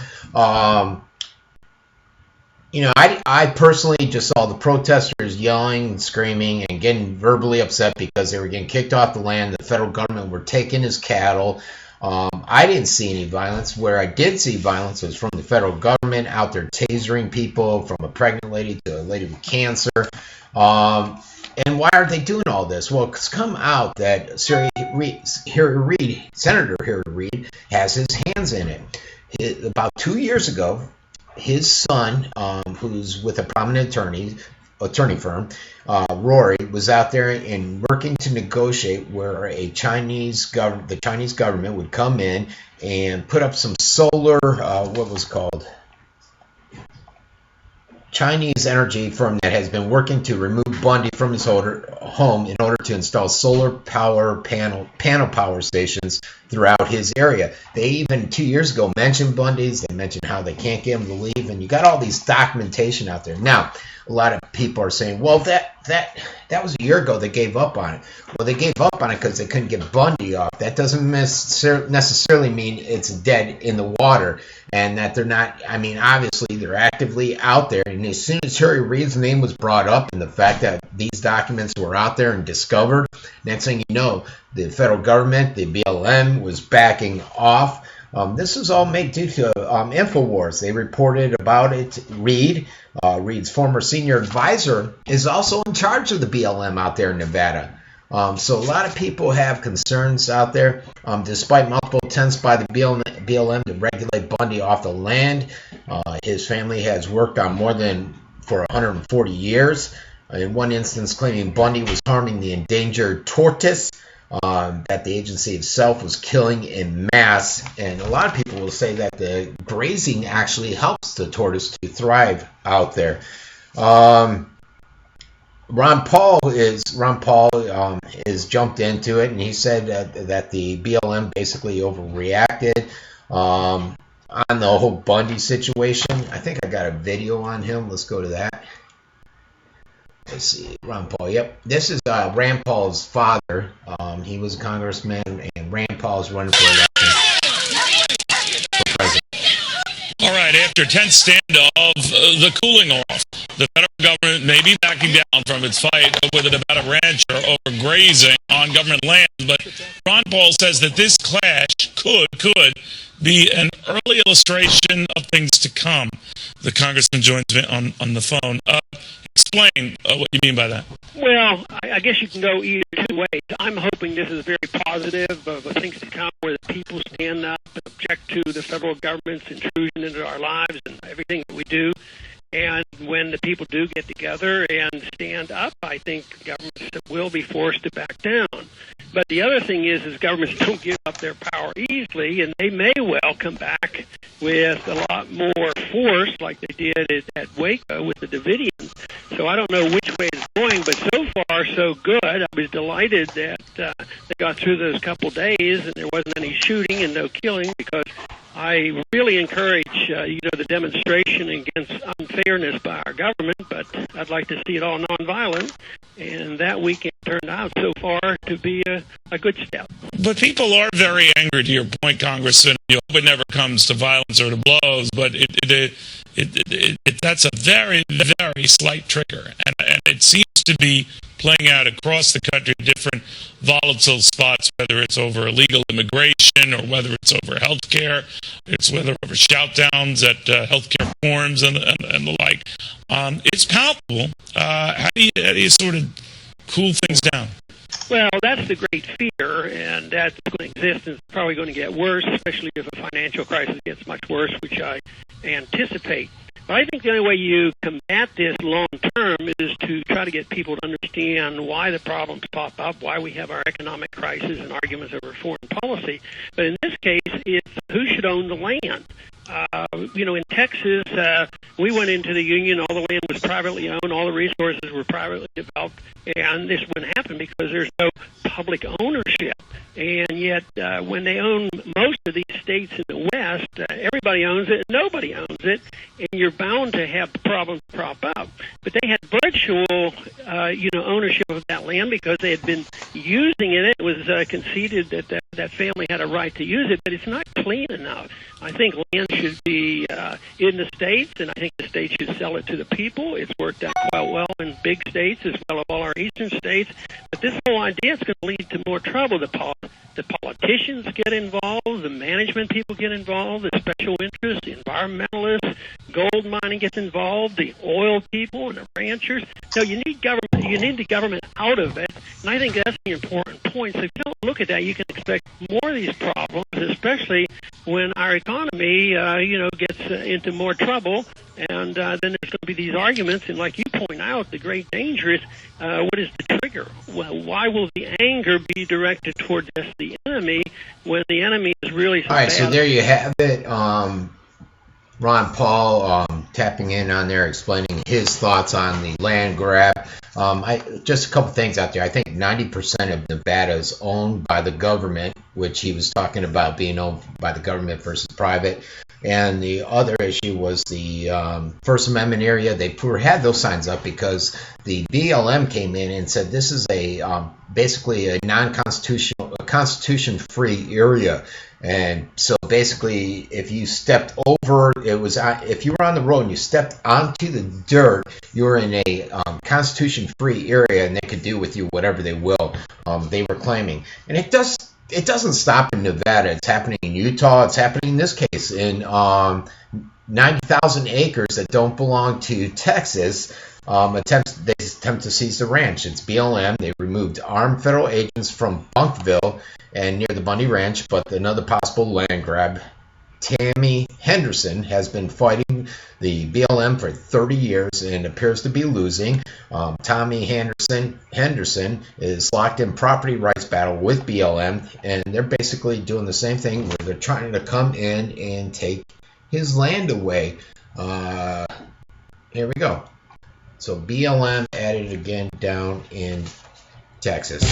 I personally just saw the protesters yelling, screaming, and getting verbally upset because they were getting kicked off the land. The federal government were taking his cattle. I didn't see any violence. Where I did see violence was from the federal government out there tasering people, from a pregnant lady to a lady with cancer. And why are they doing all this? Well, it's come out that Senator Harry Reid has his hands in it. About 2 years ago, his son, who's with a prominent attorney, attorney firm, Rory, was out there and working to negotiate where the Chinese government would come in and put up some solar, what was called? Chinese energy firm that has been working to remove Bundy from his home in order to install solar power panel power stations throughout his area. They even 2 years ago mentioned Bundy's. They mentioned how they can't get him to leave, and you got all these documentation out there. Now, a lot of people are saying, well, that was a year ago they gave up on it. Well, they gave up on it because they couldn't get Bundy off. That doesn't necessarily mean it's dead in the water and that they're not. I mean, obviously, they're actively out there. And as soon as Harry Reid's name was brought up and the fact that these documents were out there and discovered, next thing you know, the federal government, the BLM, was backing off. This was all made due to InfoWars. They reported about it. Reid's former senior advisor, is also in charge of the BLM out there in Nevada. So a lot of people have concerns out there. Despite multiple attempts by the BLM to regulate Bundy off the land, his family has worked on for 140 years. In one instance, claiming Bundy was harming the endangered tortoise that the agency itself was killing in mass. And a lot of people will say that the grazing actually helps the tortoise to thrive out there. Ron Paul is jumped into it, and he said that the BLM basically overreacted on the whole Bundy situation. I think I got a video on him. Let's go to that. Let's see, Ron Paul. Yep, this is Rand Paul's father. He was a congressman, and Rand Paul's running for election for president. All right, after tense standoff, the cooling off. The federal government may be backing down from its fight with a Nevada rancher over grazing on government land, but Ron Paul says that this clash could be an early illustration of things to come. The congressman joins me on the phone. Explain what you mean by that. Well, I guess you can go either two ways. I'm hoping this is very positive of things to come where the people stand up and object to the federal government's intrusion into our lives and everything that we do. And when the people do get together and stand up, I think governments will be forced to back down. But the other thing is governments don't give up their power easily, and they may well come back with a lot more force like they did at Waco with the Davidians. So I don't know which way it's going, but so far so good. I was delighted that they got through those couple days and there wasn't any shooting and no killing, because I really encourage, the demonstration against unfairness by our government, but I'd like to see it all nonviolent, and that weekend turned out so far to be a good step. But people are very angry, to your point, Congressman. You hope it never comes to violence or to blows, but that's a very, very slight trigger, and it seems to be playing out across the country, different volatile spots, whether it's over illegal immigration or whether it's over health care, it's whether over shout-downs at health care forums and the like. It's palpable. How do you sort of cool things down? Well, that's the great fear, and that's going to exist, and it's probably going to get worse, especially if a financial crisis gets much worse, which I anticipate. But I think the only way you combat this long term is to try to get people to understand why the problems pop up, why we have our economic crisis and arguments over foreign policy. But in this case, it's who should own the land. In Texas, we went into the union, all the land was privately owned, all the resources were privately developed, and this wouldn't happen because there's no public ownership. And yet, when they own most of these states in the West, everybody owns it, and nobody owns it, and you're bound to have problems crop up. But they had virtual, ownership of that land because they had been using it. It was conceded that family had a right to use it, but it's not clean enough. I think land should be in the states, and I think the states should sell it to the people. It's worked out quite well in big states as well as all our eastern states. But this whole idea is going to lead to more trouble. The politicians get involved, the management people get involved, the special interests, the environmentalists, gold mining gets involved, the oil people and the ranchers. So you need government. You need the government out of it, and I think that's the important point. So if you don't look at that, you can expect more of these problems, especially when our economy, gets into more trouble And then there's going to be these arguments, and like you point out, the great danger is what is the trigger? Well, why will the anger be directed toward just the enemy when the enemy is really so All right, bad? so there you have it. Ron Paul tapping in on there, explaining his thoughts on the land grab. Just a couple things out there. I think 90% of Nevada is owned by the government, which he was talking about being owned by the government versus private. And the other issue was the First Amendment area. They had those signs up because the BLM came in and said this is a basically a non-constitutional, constitution-free area. And so basically, if you stepped over, if you were on the road and you stepped onto the dirt, you were in a constitution-free area, and they could do with you whatever they will. They were claiming, and it doesn't stop in Nevada. It's happening in Utah. It's happening in this case in 90,000 acres that don't belong to Texas. They attempt to seize the ranch. It's BLM. They removed armed federal agents from Bunkville and near the Bundy Ranch, but another possible land grab. Tammy Henderson has been fighting the BLM for 30 years and appears to be losing. Tommy Henderson is locked in property rights battle with BLM, and they're basically doing the same thing where they're trying to come in and take his land away. Here we go. So BLM added again down in Texas.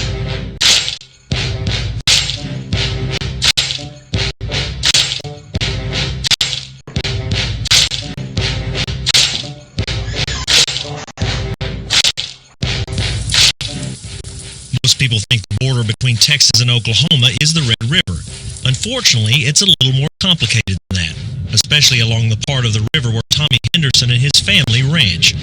Most people think the border between Texas and Oklahoma is the Red River. Unfortunately, it's a little more complicated than that, especially along the part of the river where Tommy Henderson and his family ranch.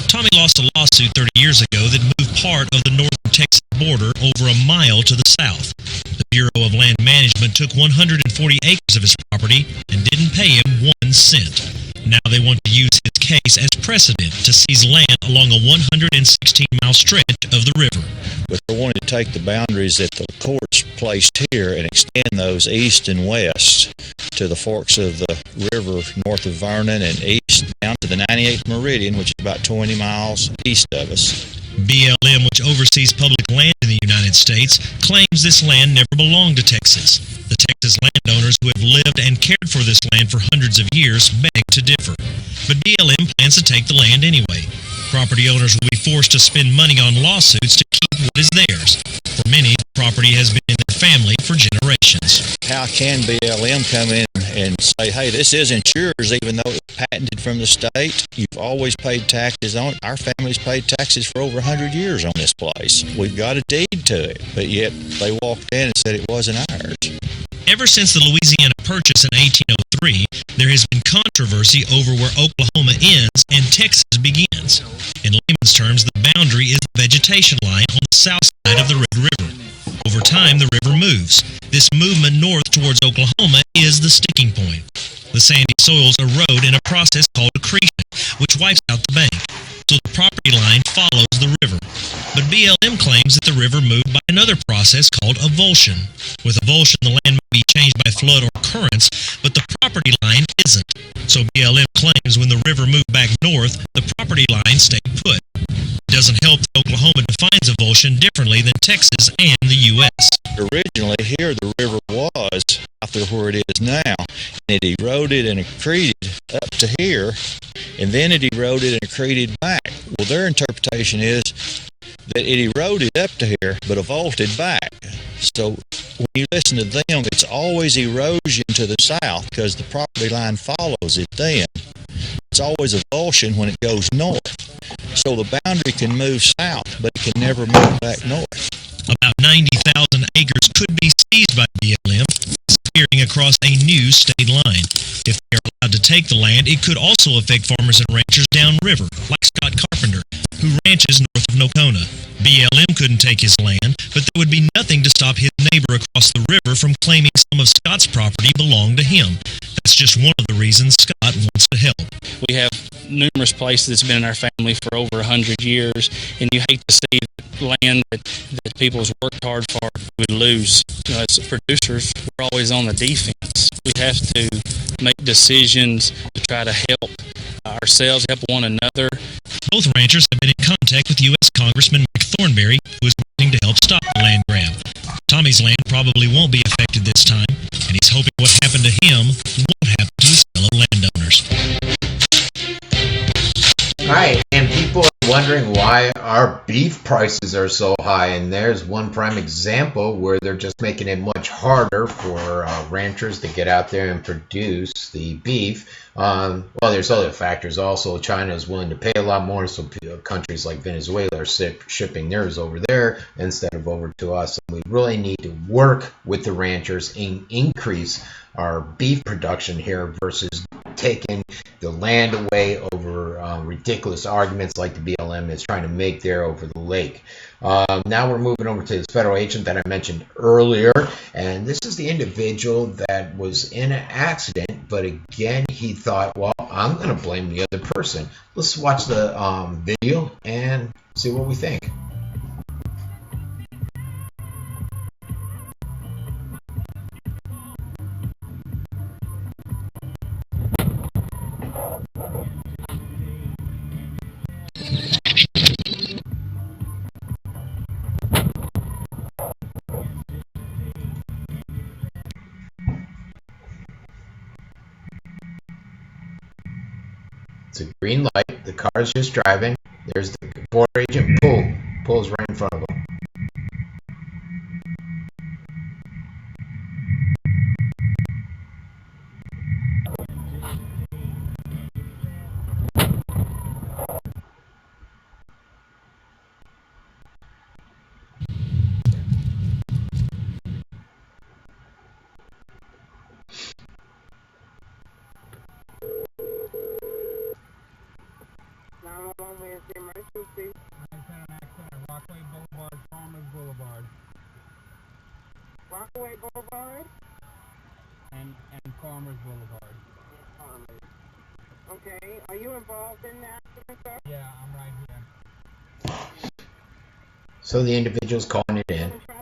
Tommy lost a lawsuit 30 years ago that moved part of the northern Texas border over a mile to the south. The Bureau of Land Management took 140 acres of his property and didn't pay him 1 cent. Now they want to use his case as precedent to seize land along a 116-mile stretch of the river. But they wanted to take the boundaries that the courts placed here and extend those east and west to the forks of the river north of Vernon and east down to the 98th meridian, which is about 20 miles east of us. BLM, which oversees public land in the United States, claims this land never belonged to Texas. The Texas landowners who have lived and cared for this land for hundreds of years beg to differ. But BLM plans to take the land anyway. Property owners will be forced to spend money on lawsuits to keep what is theirs. For many, the property has been in their family for generations. How can BLM come in and say, hey, this isn't yours, even though it was patented from the state? You've always paid taxes on it. Our family's paid taxes for over 100 years on this place. We've got a deed to it, but yet they walked in and said it wasn't ours. Ever since the Louisiana Purchase in 1803, there has been controversy over where Oklahoma ends and Texas begins. In layman's terms, the boundary is the vegetation line on the south side of the Red River. Over time, the river moves. This movement north towards Oklahoma is the sticking point. The sandy soils erode in a process called accretion, which wipes out the bank. So the property line follows the river. But BLM claims that the river moved by another process called avulsion. With avulsion, the land may be changed by flood or currents, but the property line isn't. So BLM claims when the river moved back north, the property line stayed put. It doesn't help that Oklahoma defines avulsion differently than Texas and the U.S. Originally, here the river was out there where it is now, and it eroded and accreted up to here, and then it eroded and accreted back. Well, their interpretation is that it eroded up to here, but avulted back. So when you listen to them, it's always erosion to the south because the property line follows it then. It's always avulsion when it goes north. So the boundary can move south, but it can never move back north. About 90,000 acres could be seized by BLM, disappearing across a new state line. If they are allowed to take the land, it could also affect farmers and ranchers downriver, like Scott Carpenter, who ranches north of Nocona. BLM couldn't take his land, but there would be nothing to stop his neighbor across the river from claiming some of Scott's property belonged to him. That's just one of the reasons Scott wants to help. We have numerous places that's been in our family for over 100 years, and you hate to see land that people's worked hard for would lose. You know, as producers, we're always on the defense. We have to make decisions to try to help ourselves, help one another. Both ranchers have been in contact with U.S. Congressman Mike Thornberry, who is working to help stop the land grab. Tommy's land probably won't be affected this time, and he's hoping what happened to him won't happen to his fellow landowners. All right, and people are wondering why our beef prices are so high, and there's one prime example where they're just making it much harder for ranchers to get out there and produce the beef. Well, there's other factors also. China is willing to pay a lot more, so countries like Venezuela are shipping theirs over there instead of over to us. And we really need to work with the ranchers and increase our beef production here versus taking the land away over ridiculous arguments like the BLM is trying to make there over the lake. Now we're moving over to this federal agent that I mentioned earlier, and this is the individual that was in an accident, but again he thought, well, I'm going to blame the other person. Let's watch the video and see what we think. It's a green light. The car's just driving. There's the border agent pulls right in front of him. Rockaway Boulevard and Farmers Boulevard. Okay, are you involved in the accident, sir? Yeah, I'm right here. So the individual's calling it in. I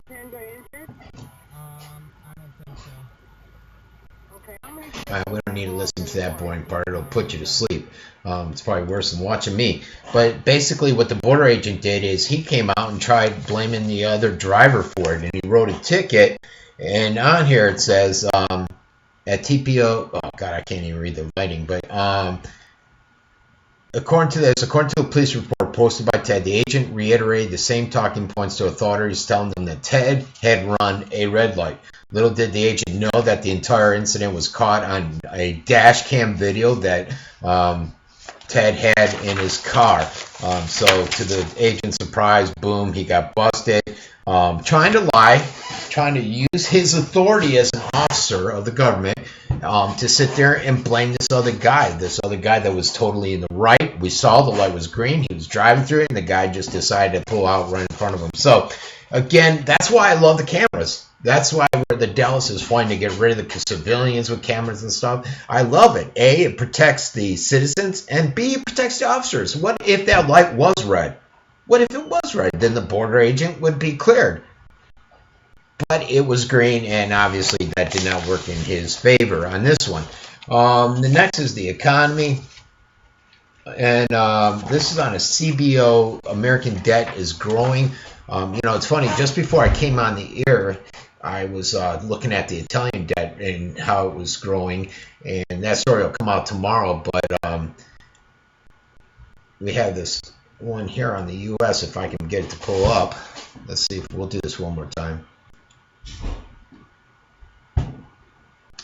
don't think so. Okay, how many? We don't need to listen to that boring part. It'll put you to sleep. It's probably worse than watching me. But basically what the border agent did is he came out and tried blaming the other driver for it. And he wrote a ticket. And on here it says at TPO, oh God, I can't even read the writing. But according to the police report posted by Ted, the agent reiterated the same talking points to authorities, telling them that Ted had run a red light. Little did the agent know that the entire incident was caught on a dash cam video that Ted had in his car. So to the agent's surprise, boom, he got busted. Trying to lie, trying to use his authority as an officer of the government to sit there and blame this other guy that was totally in the right. We saw the light was green. He was driving through it, and the guy just decided to pull out right in front of him. So, again, that's why I love the cameras. That's why the Dallas is fighting to get rid of the civilians with cameras and stuff. I love it. A, it protects the citizens, and B, it protects the officers. What if that light was red? What if it was red? Then the border agent would be cleared. But it was green, and obviously that did not work in his favor on this one. The next is the economy. And this is on a CBO. American debt is growing. It's funny. Just before I came on the air, I was looking at the Italian debt and how it was growing. And that story will come out tomorrow. But we have this one here on the U.S. If I can get it to pull up. Let's see if we'll do this one more time.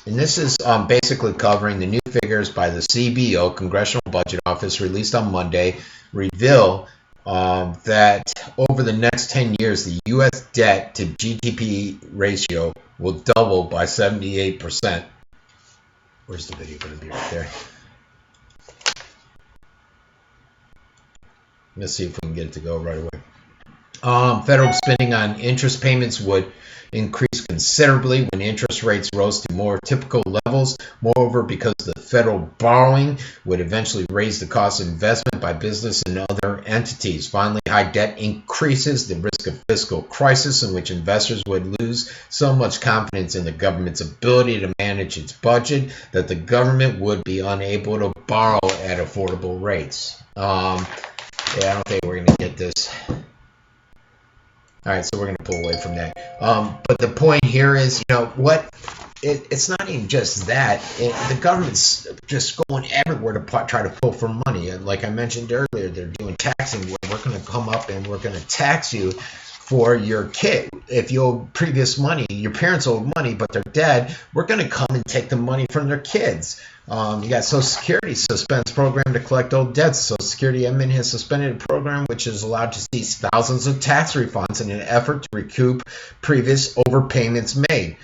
And this is basically covering the new figures by the CBO, Congressional Budget Office, released on Monday, reveal that over the next 10 years, the U.S. debt to GDP ratio will double by 78%. Where's the video going to be? Right there. Let's see if we can get it to go right away. Federal spending on interest payments would increase considerably when interest rates rose to more typical levels. Moreover, because the federal borrowing would eventually raise the cost of investment by business and other entities. Finally, high debt increases the risk of fiscal crisis in which investors would lose so much confidence in the government's ability to manage its budget that the government would be unable to borrow at affordable rates. I don't think we're going to get this. All right, so we're going to pull away from that. But the point here is, it's not even just that. The government's just going everywhere to try to pull for money. And like I mentioned earlier, they're doing taxing where we're going to come up and we're going to tax you for your kid. If you owe previous money, your parents owed money, but they're dead, we're going to come and take the money from their kids. You got Social Security suspends program to collect old debts. Social Security admin has suspended a program which is allowed to seize thousands of tax refunds in an effort to recoup previous overpayments made.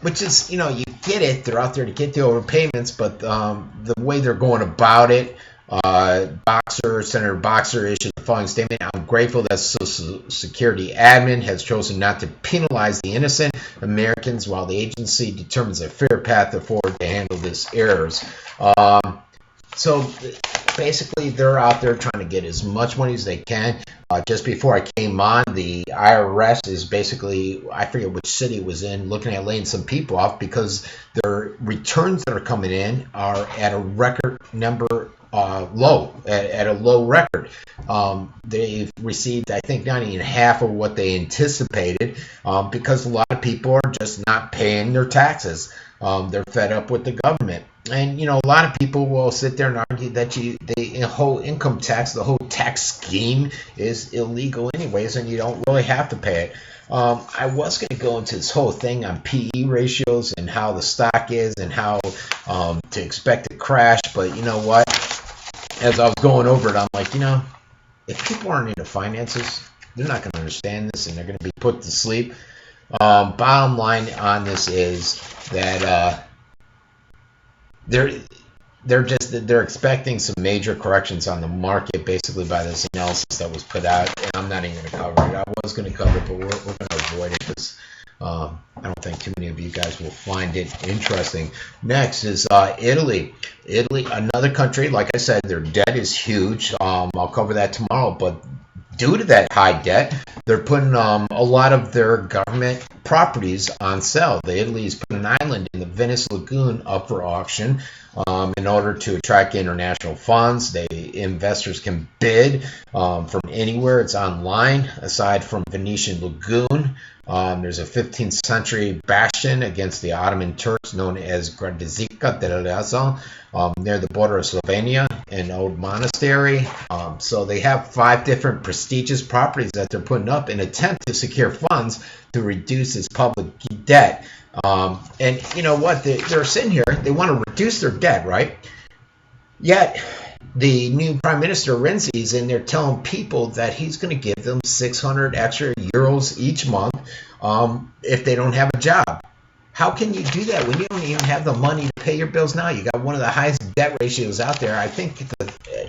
Which is, you get it. They're out there to get the overpayments, but the way they're going about it, Senator Boxer issued the following statement. I'm grateful that Social Security admin has chosen not to penalize the innocent Americans while the agency determines a fair path forward to handle these errors. So basically, they're out there trying to get as much money as they can. Just before I came on, the IRS is basically, I forget which city it was in, looking at laying some people off because their returns that are coming in are at a record number low, at a low record. They've received, I think, not even half of what they anticipated because a lot of people are just not paying their taxes. They're fed up with the government. And, a lot of people will sit there and argue that the whole income tax, the whole tax scheme is illegal anyways, and you don't really have to pay it. I was going to go into this whole thing on PE ratios and how the stock is and how to expect a crash, but you know what? As I was going over it, I'm like, if people aren't into finances, they're not going to understand this and they're going to be put to sleep. Bottom line on this is that they're expecting some major corrections on the market basically by this analysis that was put out, and I'm not even going to cover it. I was going to cover it, but we're going to avoid it because I don't think too many of you guys will find it interesting. Next is Italy. Italy, another country, like I said, their debt is huge. I'll cover that tomorrow, but due to that high debt, they're putting a lot of their government properties on sale. Italy is putting an island in the Venice Lagoon up for auction in order to attract international funds. Investors can bid from anywhere. It's online. Aside from Venetian Lagoon, there's a 15th century bastion against the Ottoman Turks known as Gradizica del Lazo near the border of Slovenia, an old monastery. So they have 5 different prestigious properties that they're putting up in an attempt to secure funds to reduce its public debt. And you know what? They're sitting here. They want to reduce their debt, right? Yet the new Prime Minister Renzi is in there telling people that he's going to give them 600 extra euros each month if they don't have a job. How can you do that when you don't even have the money to pay your bills now? You got one of the highest debt ratios out there. I think,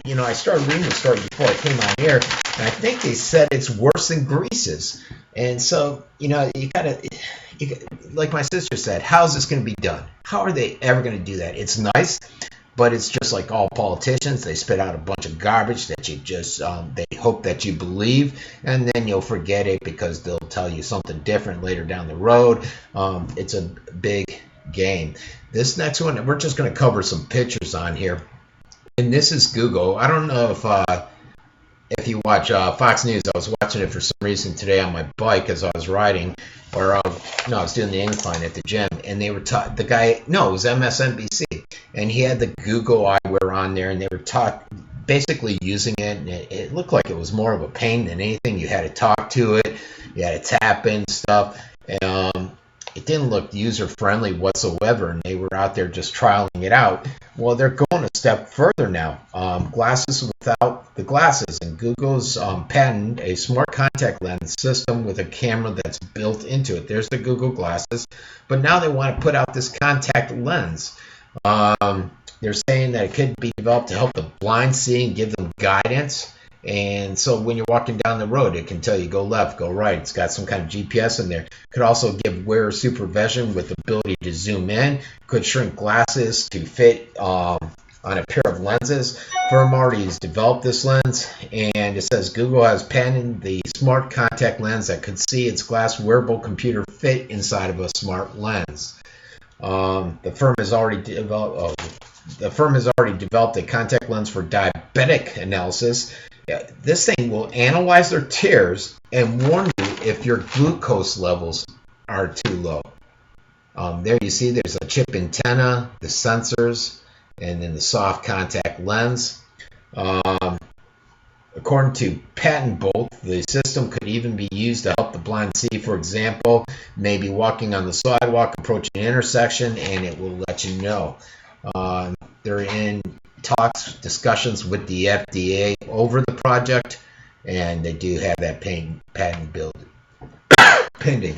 I started reading the story before I came on here, and I think they said it's worse than Greece's. And so, you gotta, like my sister said, how's this going to be done? How are they ever going to do that? It's nice, but it's just like all politicians. They spit out a bunch of garbage that you just, they hope that you believe, and then you'll forget it because they'll tell you something different later down the road. It's a big game. This next one, we're just going to cover some pictures on here. And this is Google. I don't know if you watch Fox News. I was watching it for some reason today on my bike as I was riding, or I was doing the incline at the gym, and they were it was MSNBC, and he had the Google eyewear on there, and they were basically using it, and it looked like it was more of a pain than anything. You had to talk to it, you had to tap in stuff, and it didn't look user-friendly whatsoever, and they were out there just trialing it out. Well, they're going a step further now. Glasses without the glasses, and Google's patented a smart contact lens system with a camera that's built into it. There's the Google glasses, but now they want to put out this contact lens. They're saying that it could be developed to help the blind see and give them guidance. And so when you're walking down the road, it can tell you go left, go right. It's got some kind of GPS in there. It could also give wearer supervision with the ability to zoom in. Could shrink glasses to fit on a pair of lenses. Firm already has developed this lens, and it says Google has patented the smart contact lens that could see its glass wearable computer fit inside of a smart lens. The firm has already developed a contact lens for diabetic analysis. This thing will analyze their tears and warn you if your glucose levels are too low. There you see there's a chip antenna, the sensors, and then the soft contact lens. According to Patent Bolt, the system could even be used to help the blind see. For example, maybe walking on the sidewalk, approaching an intersection, and it will let you know. They're in discussions with the FDA over the project, and they do have that patent bill pending.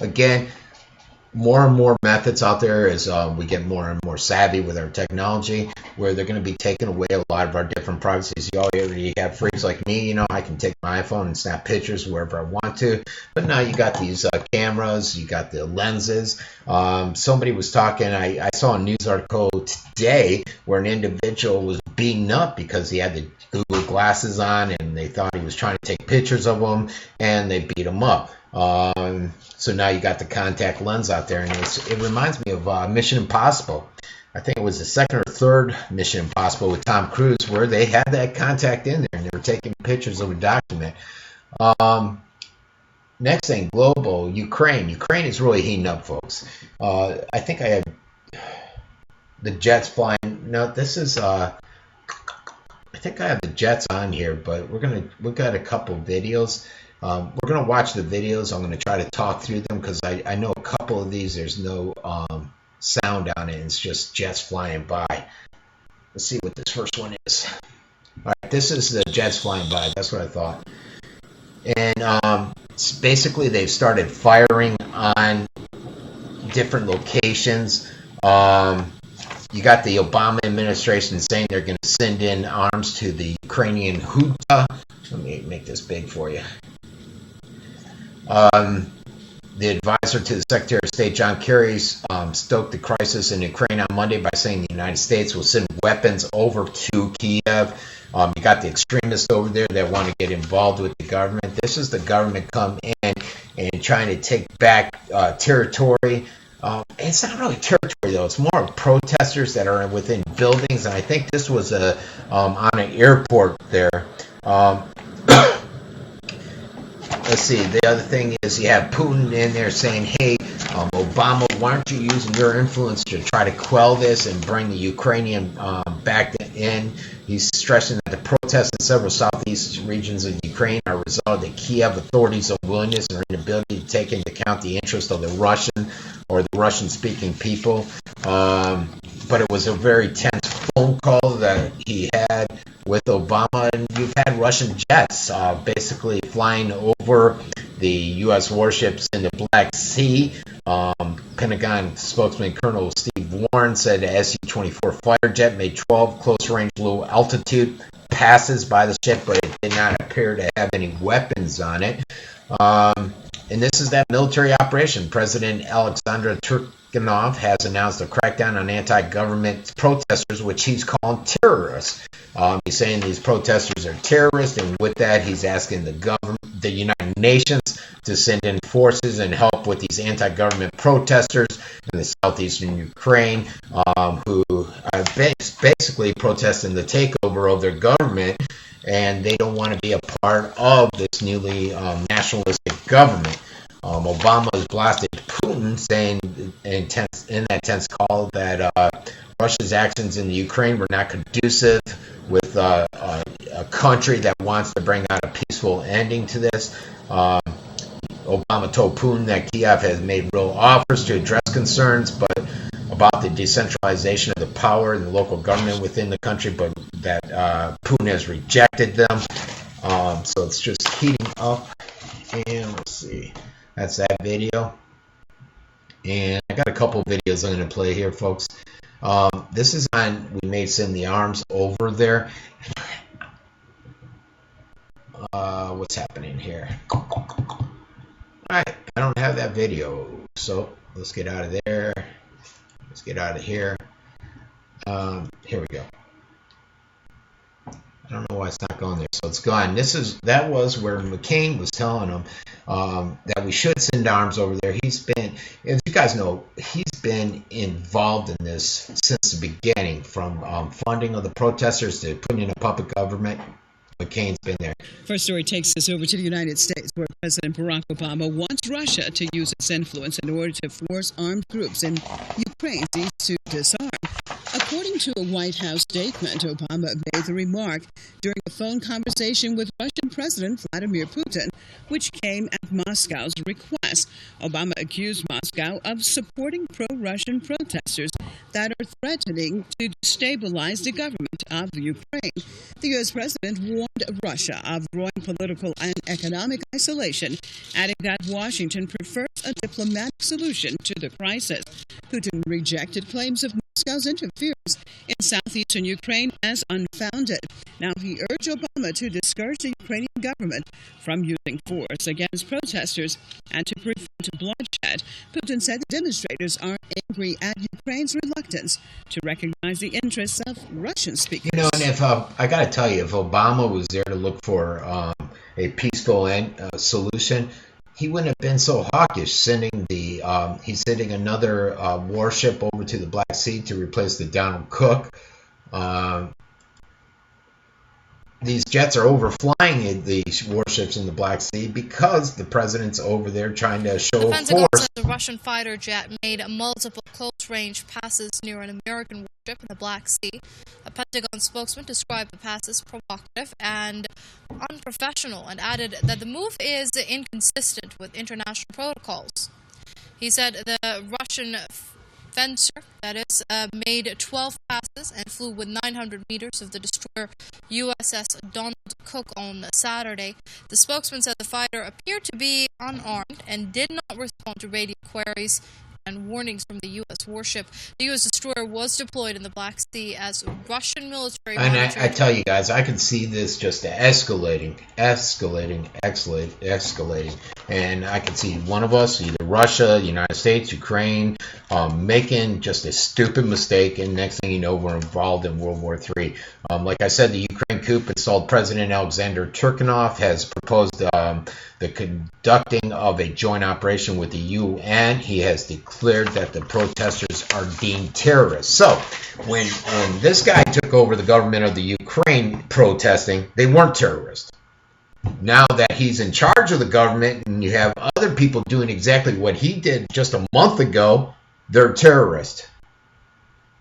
Again, more and more methods out there as we get more and more savvy with our technology, where they're going to be taking away a lot of our different privacies. You already have freaks like me, I can take my iPhone and snap pictures wherever I want to, but now you got these cameras, you got the lenses. Somebody was talking, I saw a news article today where an individual was beaten up because he had the Google glasses on and they thought he was trying to take pictures of them, and they beat him up. So now you got the contact lens out there, and it reminds me of Mission Impossible. I think it was the second or third Mission Impossible with Tom Cruise, where they had that contact in there and they were taking pictures of a document. Next thing, global, Ukraine. Ukraine is really heating up, folks. I think I have the jets flying. No, this is I think I have the jets on here, but we've got a couple videos. We're going to watch the videos. I'm going to try to talk through them because I know a couple of these, there's no sound on it. It's just jets flying by. Let's see what this first one is. All right, this is the jets flying by. That's what I thought. And basically they've started firing on different locations. You got the Obama administration saying they're going to send in arms to the Ukrainian junta. Let me make this big for you. The advisor to the Secretary of State, John Kerry, stoked the crisis in Ukraine on Monday by saying the United States will send weapons over to Kiev. You got the extremists over there that want to get involved with the government. This is the government come in and trying to take back territory. It's not really territory, though. It's more of protesters that are within buildings, and I think this was on an airport there. Let's see, the other thing is you have Putin in there saying, hey, Obama, why aren't you using your influence to try to quell this and bring the Ukrainian back in? He's stressing that the protests in several southeast regions of Ukraine are a result of the Kiev authorities' unwillingness or inability to take into account the interest of the Russian or the Russian-speaking people. But it was a very tense phone call that he had with Obama, and you've had Russian jets basically flying over the U.S. warships in the Black Sea. Pentagon spokesman Colonel Steve Warren said the Su-24 fighter jet made 12 close-range low-altitude passes by the ship, but it did not appear to have any weapons on it. And this is that military operation. President Alexander Turchinov has announced a crackdown on anti-government protesters, which he's calling terrorists. He's saying these protesters are terrorists, and with that, he's asking the United Nations to send in forces and help with these anti-government protesters in the southeastern Ukraine, who are basically protesting the takeover of their government, and they don't want to be a part of this newly nationalistic government. Obama has blasted Putin, saying in that tense call that Russia's actions in the Ukraine were not conducive with a country that wants to bring out a peaceful ending to this. Obama told Putin that Kiev has made real offers to address concerns, but about the decentralization of the power and the local government within the country, but that Putin has rejected them. So it's just heating up. And let's see, that's that video. And I got a couple videos I'm going to play here, folks. This is on, we may send the arms over there. what's happening here? All right, I don't have that video, so let's get out of there. Let's get out of here. Here we go. I don't know why it's not going there, so it's gone. That was where McCain was telling them that we should send arms over there. He's been, as you guys know, he's been involved in this since the beginning, from funding of the protesters to putting in a puppet government. McCain's been there. First story takes us over to the United States, where President Barack Obama wants Russia to use its influence in order to force armed groups in Ukraine to disarm. According to a White House statement, Obama made the remark during a phone conversation with Russian President Vladimir Putin, which came at Moscow's request. Obama accused Moscow of supporting pro-Russian protesters that are threatening to destabilize the government of Ukraine. The U.S. president warned Russia of growing political and economic isolation, adding that Washington prefers a diplomatic solution to the crisis. Putin rejected claims of Moscow's interference in southeastern Ukraine as unfounded. Now, he urged Obama to discourage the Ukrainian government from using force against protesters and to prevent bloodshed. Putin said the demonstrators are angry at Ukraine's reluctance to recognize the interests of Russian speakers. You know, and if I got to tell you, if Obama was there to look for a peaceful solution, he wouldn't have been so hawkish he's sending another warship over to the Black Sea to replace the Donald Cook. These jets are overflying these warships in the Black Sea because the president's over there trying to show The Pentagon force. says the Russian fighter jet made multiple close-range passes near an American warship in the Black Sea. A Pentagon spokesman described the passes provocative and unprofessional and added that the move is inconsistent with international protocols. He said the Russian fencer, that is, made 12 passes and flew with 900 meters of the destroyer USS Donald Cook on Saturday. The spokesman said the fighter appeared to be unarmed and did not respond to radio queries and warnings from the U.S. warship. The U.S. destroyer was deployed in the Black Sea as Russian military And monitored. I tell you guys, I can see this just escalating. And I can see one of us, either Russia, the United States, Ukraine, making just a stupid mistake, and next thing you know, we're involved in World War III. Like I said, the Ukraine coup installed President Alexander Turchinov has proposed the conducting of a joint operation with the UN. He has declared that the protesters are deemed terrorists. So when this guy took over the government of the Ukraine protesting, they weren't terrorists. Now that he's in charge of the government and you have other people doing exactly what he did just a month ago, they're terrorists.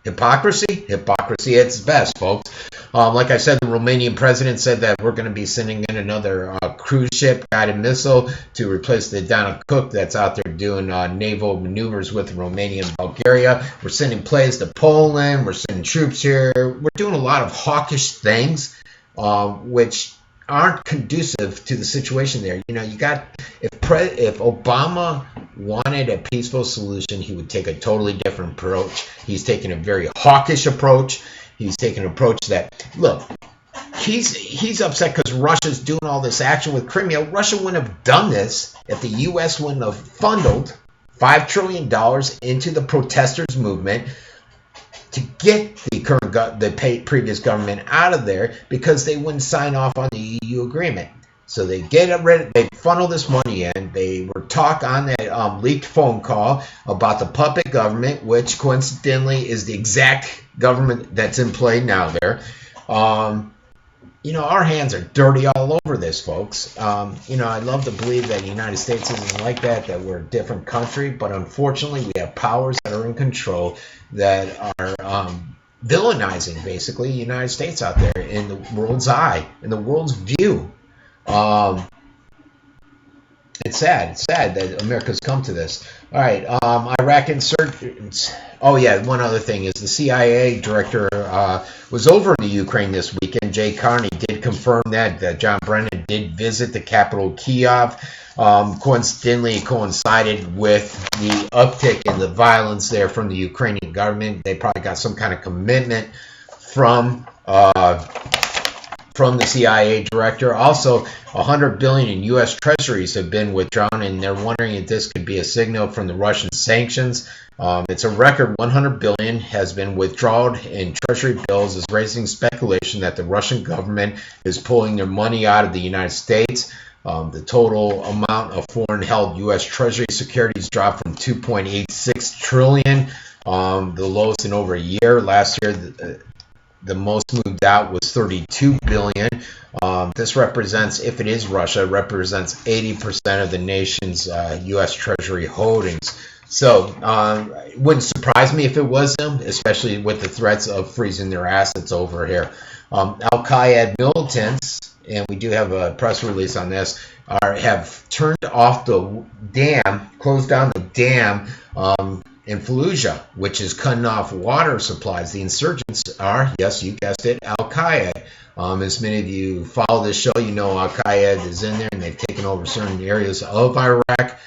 Hypocrisy at its best, folks. Like I said, the Romanian president said that we're going to be sending in another cruise ship guided missile to replace the Donald Cook that's out there doing naval maneuvers with Romania and Bulgaria. We're sending planes to Poland. We're sending troops here. We're doing a lot of hawkish things, which aren't conducive to the situation there. You know, you got if Obama wanted a peaceful solution, he would take a totally different approach. He's taking a very hawkish approach. He's taking an approach that, look, he's upset because Russia's doing all this action with Crimea. Russia wouldn't have done this if the U.S. wouldn't have funneled $5 trillion into the protesters movement to get the previous government out of there, because they wouldn't sign off on the EU agreement. So they they funnel this money in. They were talk on that leaked phone call about the puppet government, which coincidentally is the exact government that's in play now there. You know, our hands are dirty all over this, folks. You know, I'd love to believe that the United States isn't like that we're a different country, but unfortunately we have powers that are in control that are villainizing, basically, the United States out there in the world's eye, in the world's view. It's sad that America's come to this. All right, Iraq insurgents. Oh yeah, one other thing is the CIA director was over in the Ukraine this weekend. Jay Carney did confirm that John Brennan did visit the capital Kyiv. Coincidentally, it coincided with the uptick in the violence there from the Ukrainian government. They probably got some kind of commitment from from the CIA director. Also, $100 billion in U.S. treasuries have been withdrawn, and they're wondering if this could be a signal from the Russian sanctions. It's a record. $100 billion has been withdrawn in treasury bills, is raising speculation that the Russian government is pulling their money out of the United States. The total amount of foreign-held U.S. Treasury securities dropped from $2.86 trillion, the lowest in over a year. Last year, the most moved out was $32 billion. This represents, if it is Russia, represents 80% of the nation's U.S. Treasury holdings. So it wouldn't surprise me if it was them, especially with the threats of freezing their assets over here. Al-Qaeda militants, and we do have a press release on this, have turned off the dam, closed down the dam in Fallujah, which is cutting off water supplies. The insurgents are, yes, you guessed it, Al-Qaeda. As many of you follow this show, you know Al-Qaeda is in there, and they've taken over certain areas of Iraq.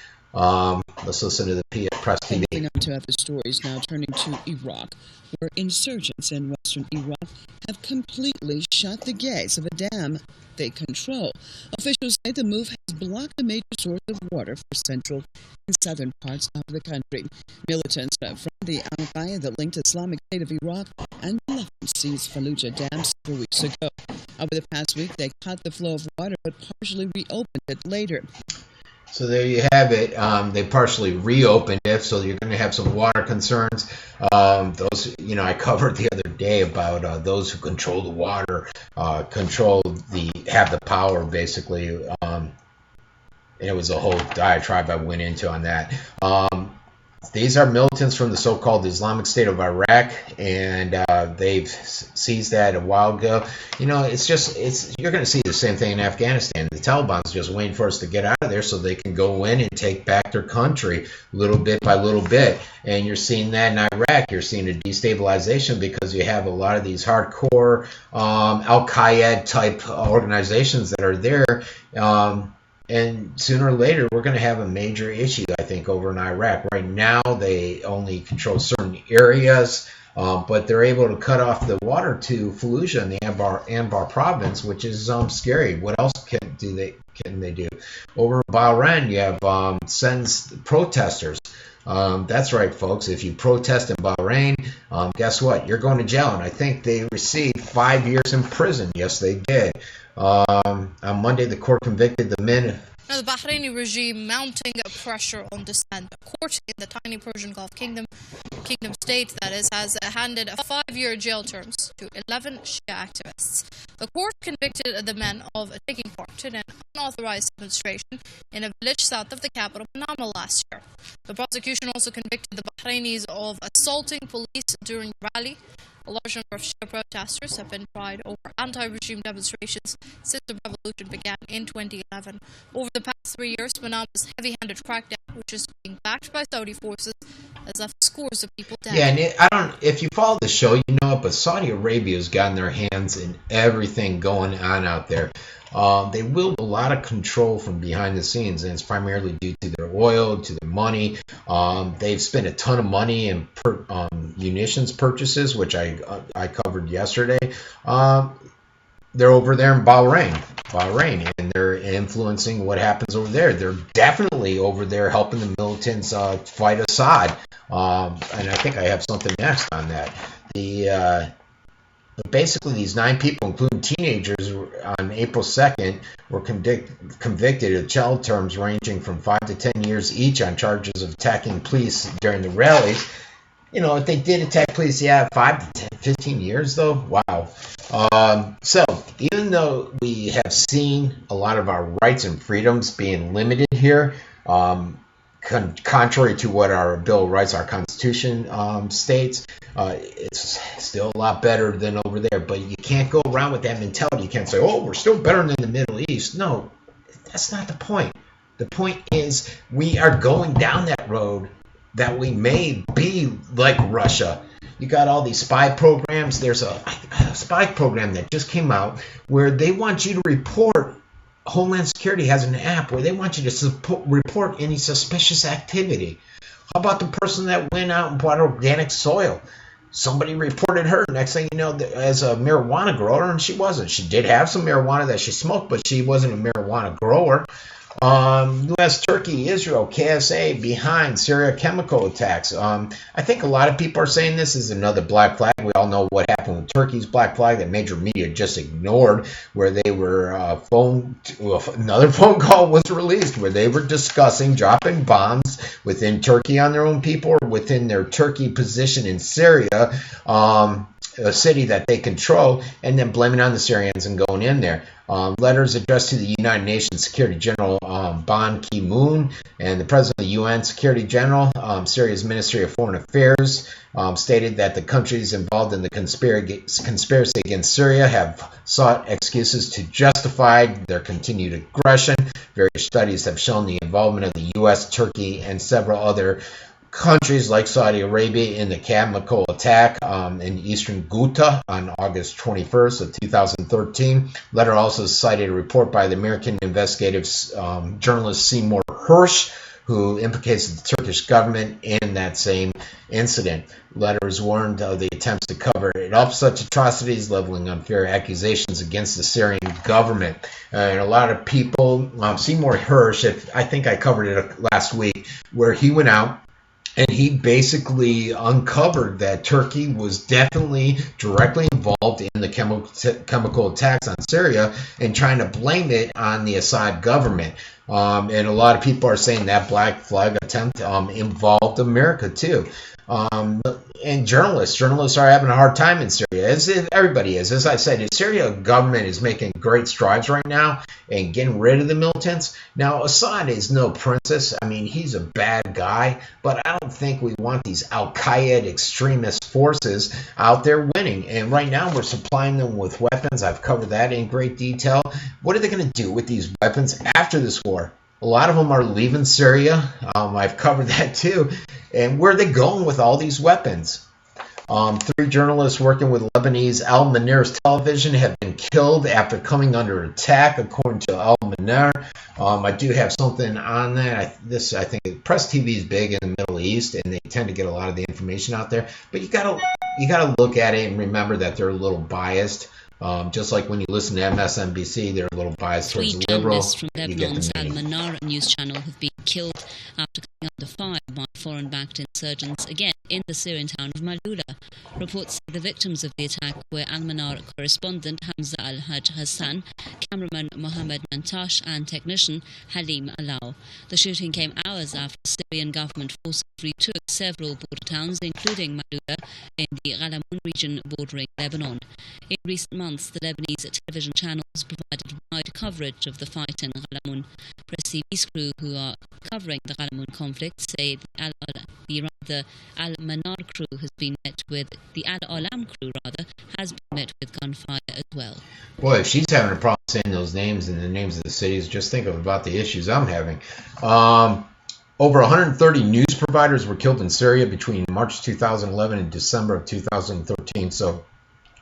Let's listen to the press TV. Moving on to other stories now, turning to Iraq, where insurgents in western Iraq have completely shut the gates of a dam they control. Officials say the move has blocked a major source of water for central and southern parts of the country. Militants from the Al-Qaeda that linked Islamic State of Iraq and seized Fallujah Dam several weeks ago. Over the past week, they cut the flow of water but partially reopened it later. So there you have it. They partially reopened it, so you're going to have some water concerns. Those, I covered the other day about those who control the water, have the power, basically. And it was a whole diatribe I went into on that. These are militants from the so-called Islamic State of Iraq, and they've seized that a while ago. You're going to see the same thing in Afghanistan. The Taliban's just waiting for us to get out of there so they can go in and take back their country little bit by little bit. And you're seeing that in Iraq. You're seeing a destabilization because you have a lot of these hardcore Al-Qaeda type organizations that are there. And sooner or later, we're going to have a major issue, I think, over in Iraq. Right now, they only control certain areas, but they're able to cut off the water to Fallujah in the Anbar province, which is scary. What else can they do? Over in Bahrain, you have sentenced protesters. That's right, folks. If you protest in Bahrain, guess what? You're going to jail. And I think they received 5 years in prison. Yes, they did. On Monday, the court convicted the men. Now, the Bahraini regime mounting pressure on dissent. A court in the tiny Persian Gulf kingdom state, that is, has handed 5-year jail terms to 11 Shia activists. The court convicted the men of taking part in an unauthorized demonstration in a village south of the capital, Manama, last year. The prosecution also convicted the Bahrainis of assaulting police during a rally. A large number of Shia protesters have been tried over anti-regime demonstrations since the revolution began in 2011. Over the past 3 years, Manama's heavy-handed crackdown, which is being backed by Saudi forces, has left scores of people dead. Yeah, and if you follow the show, you know it, but Saudi Arabia's gotten their hands in everything going on out there. They wield a lot of control from behind the scenes, and it's primarily due to their oil, to their money. They've spent a ton of money in munitions purchases, which I covered yesterday. They're over there in Bahrain, and they're influencing what happens over there. They're definitely over there helping the militants fight Assad. And I think I have something next on that. Basically, these 9 people, including teenagers, on April 2nd, were convicted of jail terms ranging from 5 to 10 years each on charges of attacking police during the rallies. If they did attack police, 5 to 10, 15 years, though? Wow. So, even though we have seen a lot of our rights and freedoms being limited here, contrary to what our Bill of Rights, our Constitution states, it's still a lot better than over there. But you can't go around with that mentality. You can't say, oh, we're still better than the Middle East. No, that's not the point. The point is we are going down that road that we may be like Russia. You got all these spy programs. There's a spy program that just came out where they want you to report. Homeland Security has an app where they want you to report any suspicious activity. How about the person that went out and bought organic soil? somebody reported her. Next thing you know, as a marijuana grower, and she wasn't. She did have some marijuana that she smoked, but she wasn't a marijuana grower. U.S., Turkey, Israel, KSA behind Syria chemical attacks. I think a lot of people are saying this is another black flag. We all know what happened with Turkey's black flag that major media just ignored, where they were another phone call was released where they were discussing dropping bombs within Turkey on their own people or within their Turkey position in Syria, a city that they control, and then blaming on the Syrians and going in there. Letters addressed to the United Nations Security General Ban Ki-moon and the President of the UN Security General, Syria's Ministry of Foreign Affairs, stated that the countries involved in the conspiracy against Syria have sought excuses to justify their continued aggression. Various studies have shown the involvement of the U.S., Turkey, and several other countries like Saudi Arabia in the chemical attack in eastern Ghouta on August 21st of 2013. Letter also cited a report by the American investigative journalist Seymour Hersh, who implicates the Turkish government in that same incident. Letters warned of the attempts to cover it up such atrocities, leveling unfair accusations against the Syrian government. And a lot of people, Seymour Hersh, I think I covered it last week, where he went out and he basically uncovered that Turkey was definitely directly involved in the chemical attacks on Syria and trying to blame it on the Assad government. And a lot of people are saying that black flag attempt involved America too. And journalists are having a hard time in Syria, as everybody is. As I said, the Syria government is making great strides right now and getting rid of the militants. Now, Assad is no princess. I mean, he's a bad guy, but I don't think we want these Al-Qaeda extremist forces out there winning. And right now, we're supplying them with weapons. I've covered that in great detail. What are they going to do with these weapons after this war? A lot of them are leaving Syria. I've covered that too. And where are they going with all these weapons? 3 journalists working with Lebanese Al-Manar television have been killed after coming under attack, according to Al-Manar. I do have something on that. I think Press TV is big in the Middle East, and they tend to get a lot of the information out there. But you gotta look at it and remember that they're a little biased. Just like when you listen to MSNBC, they're a little biased towards the liberal. Journalists from Lebanon's Al-Manar news channel have been killed after coming under fire by foreign-backed insurgents, again in the Syrian town of Malula. Reports say the victims of the attack were Al-Manar correspondent Hamza Al-Haj Hassan, cameraman Mohammed Mantash, and technician Halim Alao. The shooting came hours after Syrian government forces retook several border towns, including Malula, in the Ghalamun region bordering Lebanon. In recent months, the Lebanese television channels provided wide coverage of the fight in Ghalamun. Press TV's crew, who are covering the Ghalamun conflict, say the Al-Manar crew has been met with, the Al-Alam crew has been met with gunfire as well. Boy, if she's having a problem saying those names and the names of the cities, just think about the issues I'm having. Over 130 news providers were killed in Syria between March 2011 and December of 2013. So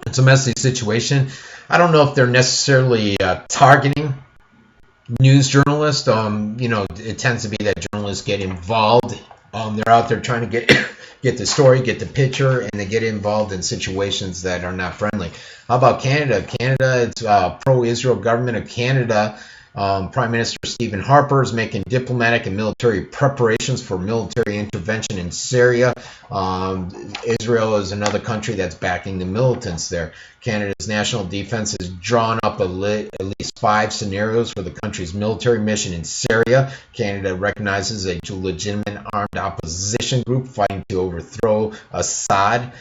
it's a messy situation. I don't know if they're necessarily targeting news journalists. It tends to be that journalists get involved. They're out there trying to get the story, get the picture, and they get involved in situations that are not friendly. How about Canada? Canada, it's pro-Israel government of Canada. Prime Minister Stephen Harper is making diplomatic and military preparations for military intervention in Syria. Israel is another country that's backing the militants there. Canada's national defense has drawn up at least 5 scenarios for the country's military mission in Syria. Canada recognizes a legitimate armed opposition group fighting to overthrow Assad.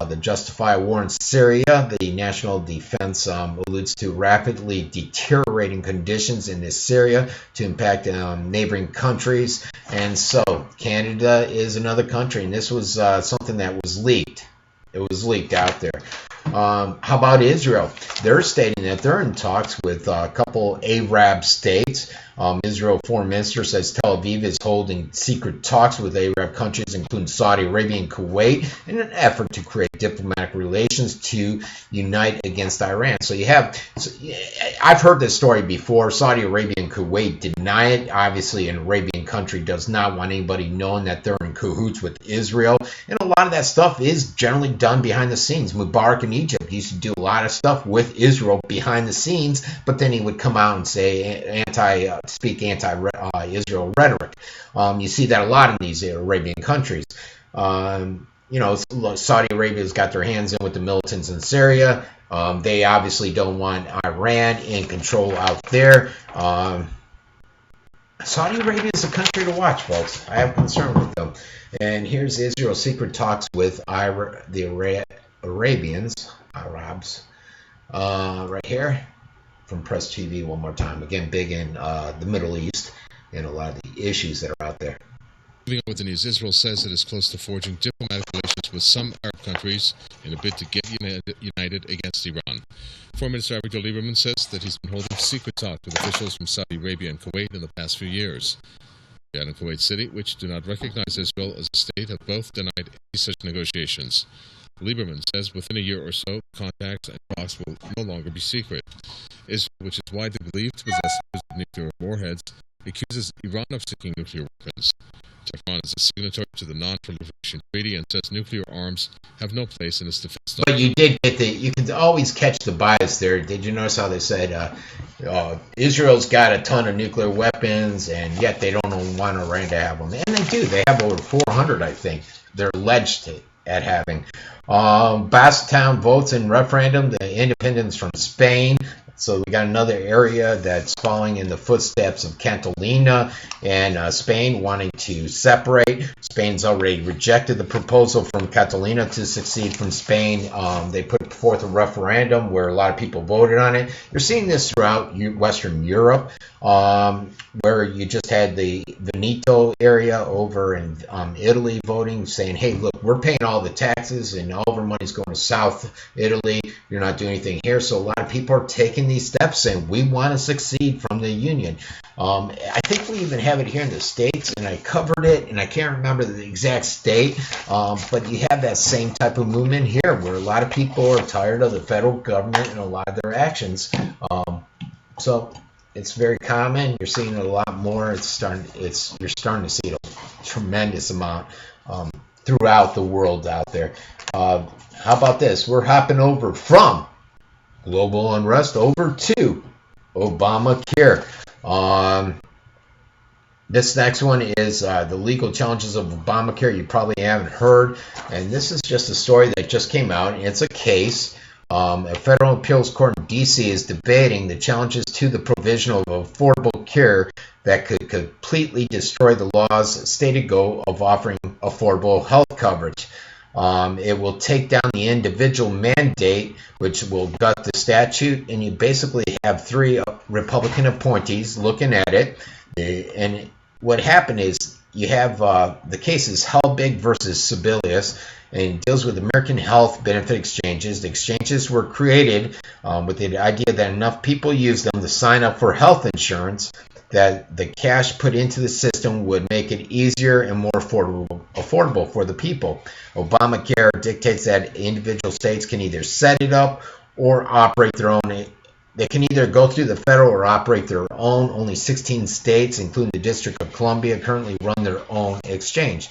To justify a war in Syria, the national defense alludes to rapidly deteriorating conditions in this Syria to impact neighboring countries. And so Canada is another country, and this was something that was leaked. It was leaked out there. How about Israel? They're stating that they're in talks with a couple Arab states. Israel Foreign Minister says Tel Aviv is holding secret talks with Arab countries, including Saudi Arabia and Kuwait, in an effort to create diplomatic relations to unite against Iran. So you have, I've heard this story before. Saudi Arabia and Kuwait deny it. Obviously, an Arabian country does not want anybody knowing that they're in cahoots with Israel. And a lot of that stuff is generally done behind the scenes. Mubarak in Egypt used to do a lot of stuff with Israel behind the scenes, but then he would come out and say speak anti-Israel rhetoric. You see that a lot in these Arabian countries. Saudi Arabia's got their hands in with the militants in Syria. They obviously don't want Iran in control out there. Saudi Arabia is a country to watch, folks. I have concern with them. And here's Israel's secret talks with the Arabs, right here from Press TV one more time. Again, big in the Middle East and a lot of the issues that are out there. Moving on with the news, Israel says it is close to forging diplomatic relations with some Arab countries in a bid to get united against Iran. Foreign Minister Avigdor Lieberman says that he's been holding secret talks with officials from Saudi Arabia and Kuwait in the past few years. Riyadh and Kuwait City, which do not recognize Israel as a state, have both denied any such negotiations. Lieberman says within a year or so, contacts and talks will no longer be secret. Israel, which is widely believed to possess nuclear warheads, accuses Iran of seeking nuclear weapons. Tehran is a signatory to the Non-Proliferation Treaty and says nuclear arms have no place in its defense. But you did get you can always catch the bias there. Did you notice how they said Israel's got a ton of nuclear weapons and yet they don't want Iran to have them? And they do. They have over 400, I think. They're alleged at having. Basetown votes in referendum, the independence from Spain. So we got another area that's following in the footsteps of Catalina and Spain wanting to separate. Spain's already rejected the proposal from Catalina to secede from Spain. They put forth a referendum where a lot of people voted on it. You're seeing this throughout Western Europe, where you just had the Veneto area over in Italy voting, saying, hey, look, we're paying all the taxes and all of our money's going to South Italy. You're not doing anything here. So a lot of people are taking these steps saying we want to succeed from the Union. I think we even have it here in the States, and I covered it, and I can't remember the exact state, but you have that same type of movement here where a lot of people are tired of the federal government and a lot of their actions. So it's very common. You're seeing it a lot more. You're starting to see it a tremendous amount throughout the world out there. How about this? We're hopping over from global unrest over to Obamacare. This next one is the legal challenges of Obamacare. You probably haven't heard, and this is just a story that just came out. It's a case. A federal appeals court in D.C. is debating the challenges to the provision of affordable care that could completely destroy the law's stated goal of offering affordable health coverage. It will take down the individual mandate, which will gut the statute, and you basically have 3 Republican appointees looking at it. And what happened is you have the case is Helbig versus Sebelius, and it deals with American health benefit exchanges. The exchanges were created with the idea that enough people use them to sign up for health insurance that the cash put into the system would make it easier and more affordable for the people. Obamacare dictates that individual states can either set it up or operate their own. They can either go through the federal or operate their own. Only 16 states, including the District of Columbia, currently run their own exchange.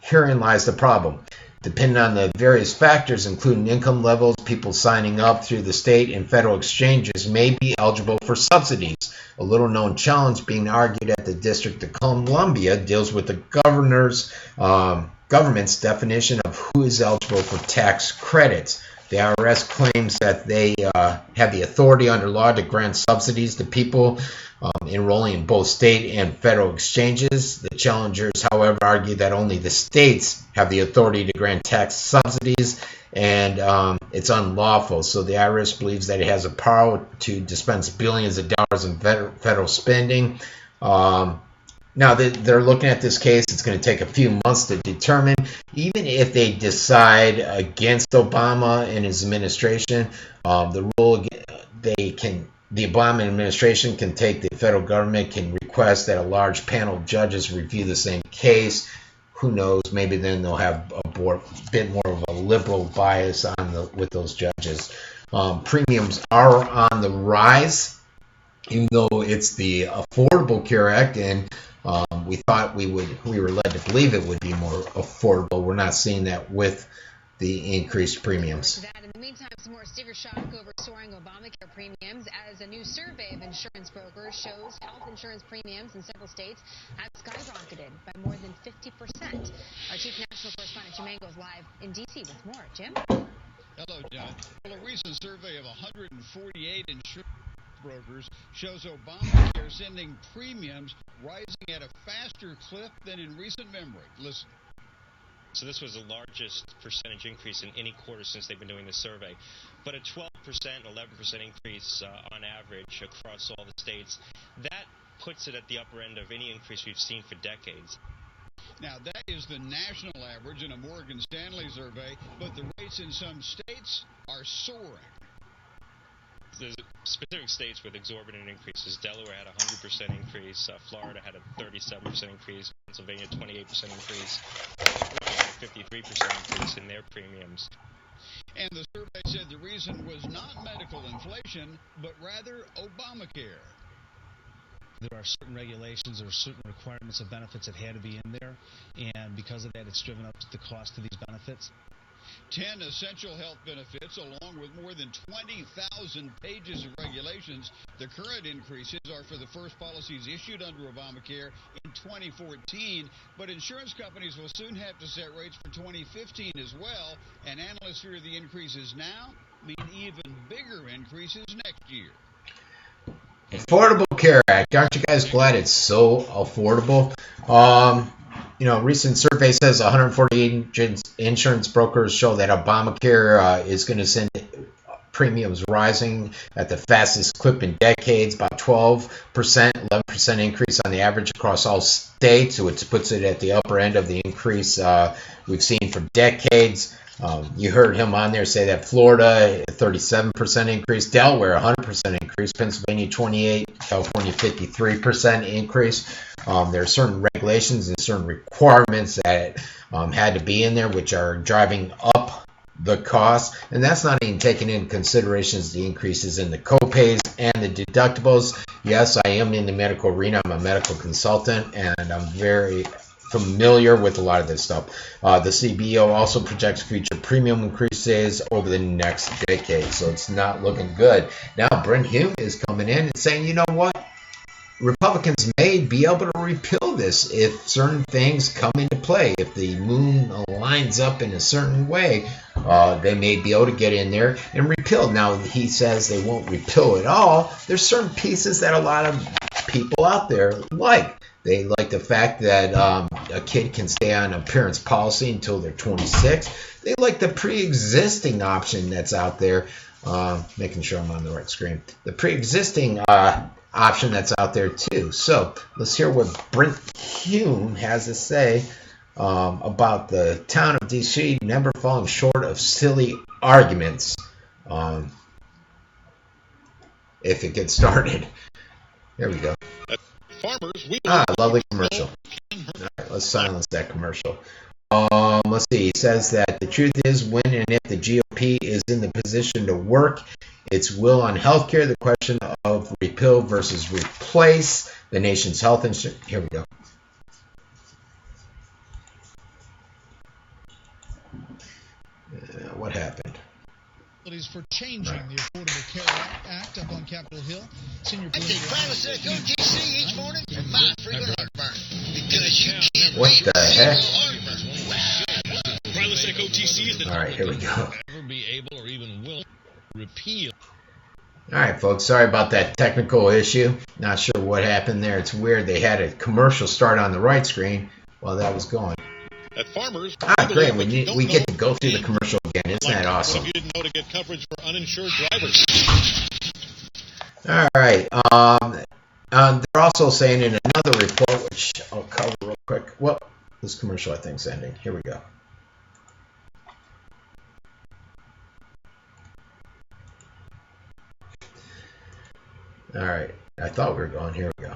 Herein lies the problem. Depending on the various factors, including income levels, people signing up through the state and federal exchanges may be eligible for subsidies. A little-known challenge being argued at the District of Columbia deals with the government's definition of who is eligible for tax credits. The IRS claims that they have the authority under law to grant subsidies to people enrolling in both state and federal exchanges. The challengers, however, argue that only the states have the authority to grant tax subsidies, and it's unlawful. So the IRS believes that it has the power to dispense billions of dollars in federal spending. Now they're looking at this case. It's going to take a few months to determine. Even if they decide against Obama and his administration, the Obama administration can take, the federal government can request that a large panel of judges review the same case. Who knows? Maybe then they'll have a bit more of a liberal bias with those judges. Premiums are on the rise, even though it's the Affordable Care Act, and we thought we were led to believe it would be more affordable. We're not seeing that with the increased premiums. In the meantime, some more sticker shock over soaring Obamacare premiums as a new survey of insurance brokers shows health insurance premiums in several states have skyrocketed by more than 50%. Our chief national correspondent Jim Mango is live in D.C. with more. Jim? Hello, John. Well, a recent survey of 148 insurance brokers shows Obamacare sending premiums rising at a faster clip than in recent memory. Listen. So this was the largest percentage increase in any quarter since they've been doing this survey. But a 12%, 11% increase on average across all the states, that puts it at the upper end of any increase we've seen for decades. Now, that is the national average in a Morgan Stanley survey, but the rates in some states are soaring. There's specific states with exorbitant increases. Delaware had a 100% increase. Florida had a 37% increase. Pennsylvania, 28% increase. 53% increase in their premiums. And the survey said the reason was not medical inflation, but rather Obamacare. There are certain regulations or certain requirements of benefits that had to be in there, and because of that, it's driven up the cost of these benefits. 10 essential health benefits, along with more than 20,000 pages of regulations. The current increases are for the first policies issued under Obamacare in 2014, but insurance companies will soon have to set rates for 2015 as well, and analysts fear the increases now mean even bigger increases next year. Affordable Care Act. Aren't you guys glad it's so affordable? Recent survey says 148 insurance brokers show that Obamacare is going to send premiums rising at the fastest clip in decades, about 12%, 11% increase on the average across all states. So it puts it at the upper end of the increase we've seen for decades. You heard him on there say that Florida, 37% increase, Delaware, 100% increase, Pennsylvania, 28%, California, 53% increase. There are certain regulations and certain requirements that had to be in there, which are driving up the cost. And that's not even taking into consideration the increases in the copays and the deductibles. Yes, I am in the medical arena. I'm a medical consultant, and I'm very familiar with a lot of this stuff. The CBO also projects future premium increases over the next decade, so it's not looking good. Now, Brent Hume is coming in and saying, you know what? Republicans may be able to repeal this if certain things come into play. If the moon lines up in a certain way, they may be able to get in there and repeal. Now, he says they won't repeal it all. There's certain pieces that a lot of people out there like. They like the fact that a kid can stay on a parent's policy until they're 26. They like the pre-existing option that's out there. Making sure I'm on the right screen. The pre-existing option that's out there too. So let's hear what Brent Hume has to say about the town of D.C. never falling short of silly arguments. If it gets started. There we go. Lovely commercial. All right, let's silence that commercial. Let's see. He says that the truth is, when and if the GOP is in the position to work its will on health care, the question of repeal versus replace the nation's health insurance. Here we go. What happened? For changing the Affordable Care Act up on Capitol Hill. Senior Francesco GC each morning for my frequent heartburn. Because you can't what the heck? All right, here we go. Never be able or even will repeal. All right, folks. Sorry about that technical issue. Not sure what happened there. It's weird. They had a commercial start on the right screen while that was going. At Farmers, great. We get to go through the commercial again. Isn't that awesome? If you didn't know to get coverage for uninsured drivers. All right. They're also saying in another report, which I'll cover real quick. Well, this commercial I think is ending. Here we go. All right. I thought we were going. Here we go.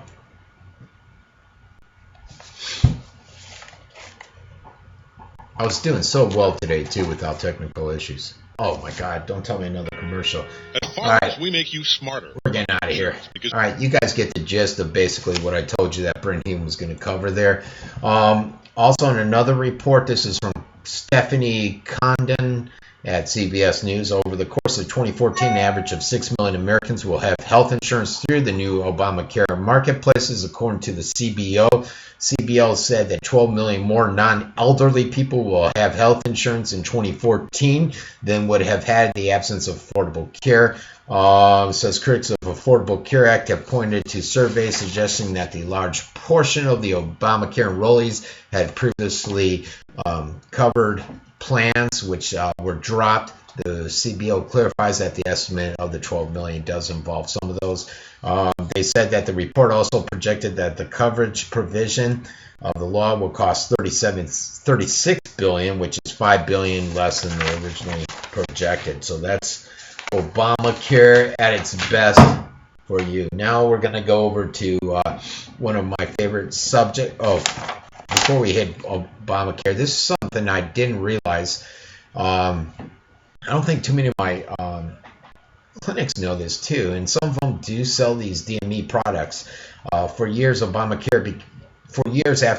I was doing so well today, too, without technical issues. Oh, my God. Don't tell me another commercial. At Farmers, we make you smarter. We're getting out of here. All right, you guys get the gist of basically what I told you that Brendan was going to cover there. Also, in another report, this is from Stephanie Condon at CBS News. Over the course of 2014, an average of 6 million Americans will have health insurance through the new Obamacare marketplaces, according to the CBO. CBO said that 12 million more non-elderly people will have health insurance in 2014 than would have had the absence of Affordable Care. Says critics of Affordable Care Act have pointed to surveys suggesting that the large portion of the Obamacare enrollees had previously covered plans which were dropped. The CBO clarifies that the estimate of the 12 million does involve some of those. They said that the report also projected that the coverage provision of the law will cost $36 billion, which is $5 billion less than they originally projected. So that's Obamacare at its best for you. Now we're going to go over to one of my favorite subjects. Oh, before we hit Obamacare, this is something I didn't realize. I don't think too many of my clinics know this too, and some of them do sell these DME products. For years after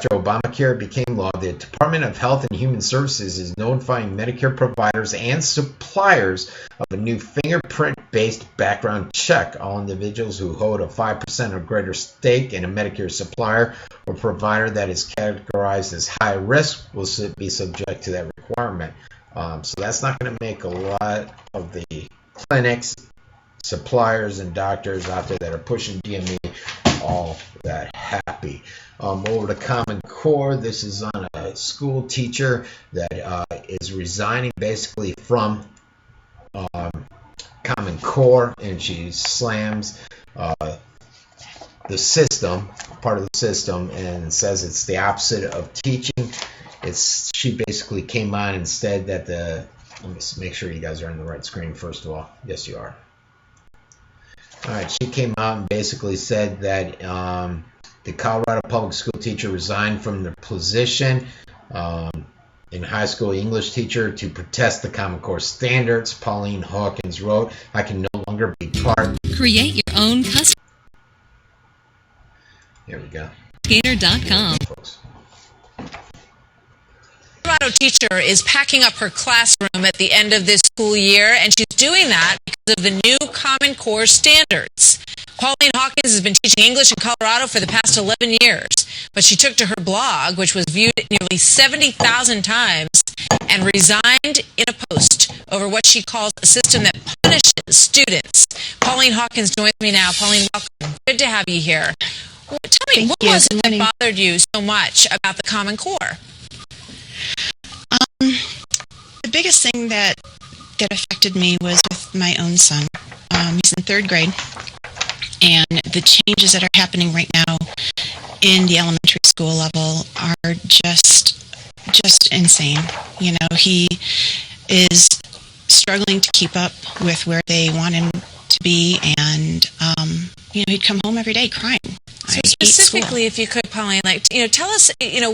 Obamacare became law, the Department of Health and Human Services is notifying Medicare providers and suppliers of a new fingerprint-based background check. All individuals who hold a 5% or greater stake in a Medicare supplier or provider that is categorized as high risk will be subject to that requirement. So that's not going to make a lot of the clinics, suppliers, and doctors out there that are pushing DME all that happy. Over to Common Core. This is on a school teacher that is resigning basically from Common Core, and she slams the system, part of the system, and says it's the opposite of teaching. She basically came on and said that let me make sure you guys are on the right screen first of all. Yes, you are. All right, she came out and basically said that the Colorado public school teacher resigned from their position in high school English teacher to protest the Common Core standards. Pauline Hawkins wrote, "I can no longer be part." Create your own custom. Here we go. Skater.com. Colorado teacher is packing up her classroom at the end of this school year, and she's doing that because of the new Common Core standards. Pauline Hawkins has been teaching English in Colorado for the past 11 years, but she took to her blog, which was viewed nearly 70,000 times, and resigned in a post over what she calls a system that punishes students. Pauline Hawkins joins me now. Pauline, welcome. Good to have you here. Well, tell me, what was it that bothered you so much about the Common Core? The biggest thing that affected me was with my own son. He's in third grade, and the changes that are happening right now in the elementary school level are just insane. You know, he is struggling to keep up with where they want him to be, and he'd come home every day crying. So specifically, if you could, Pauline, tell us,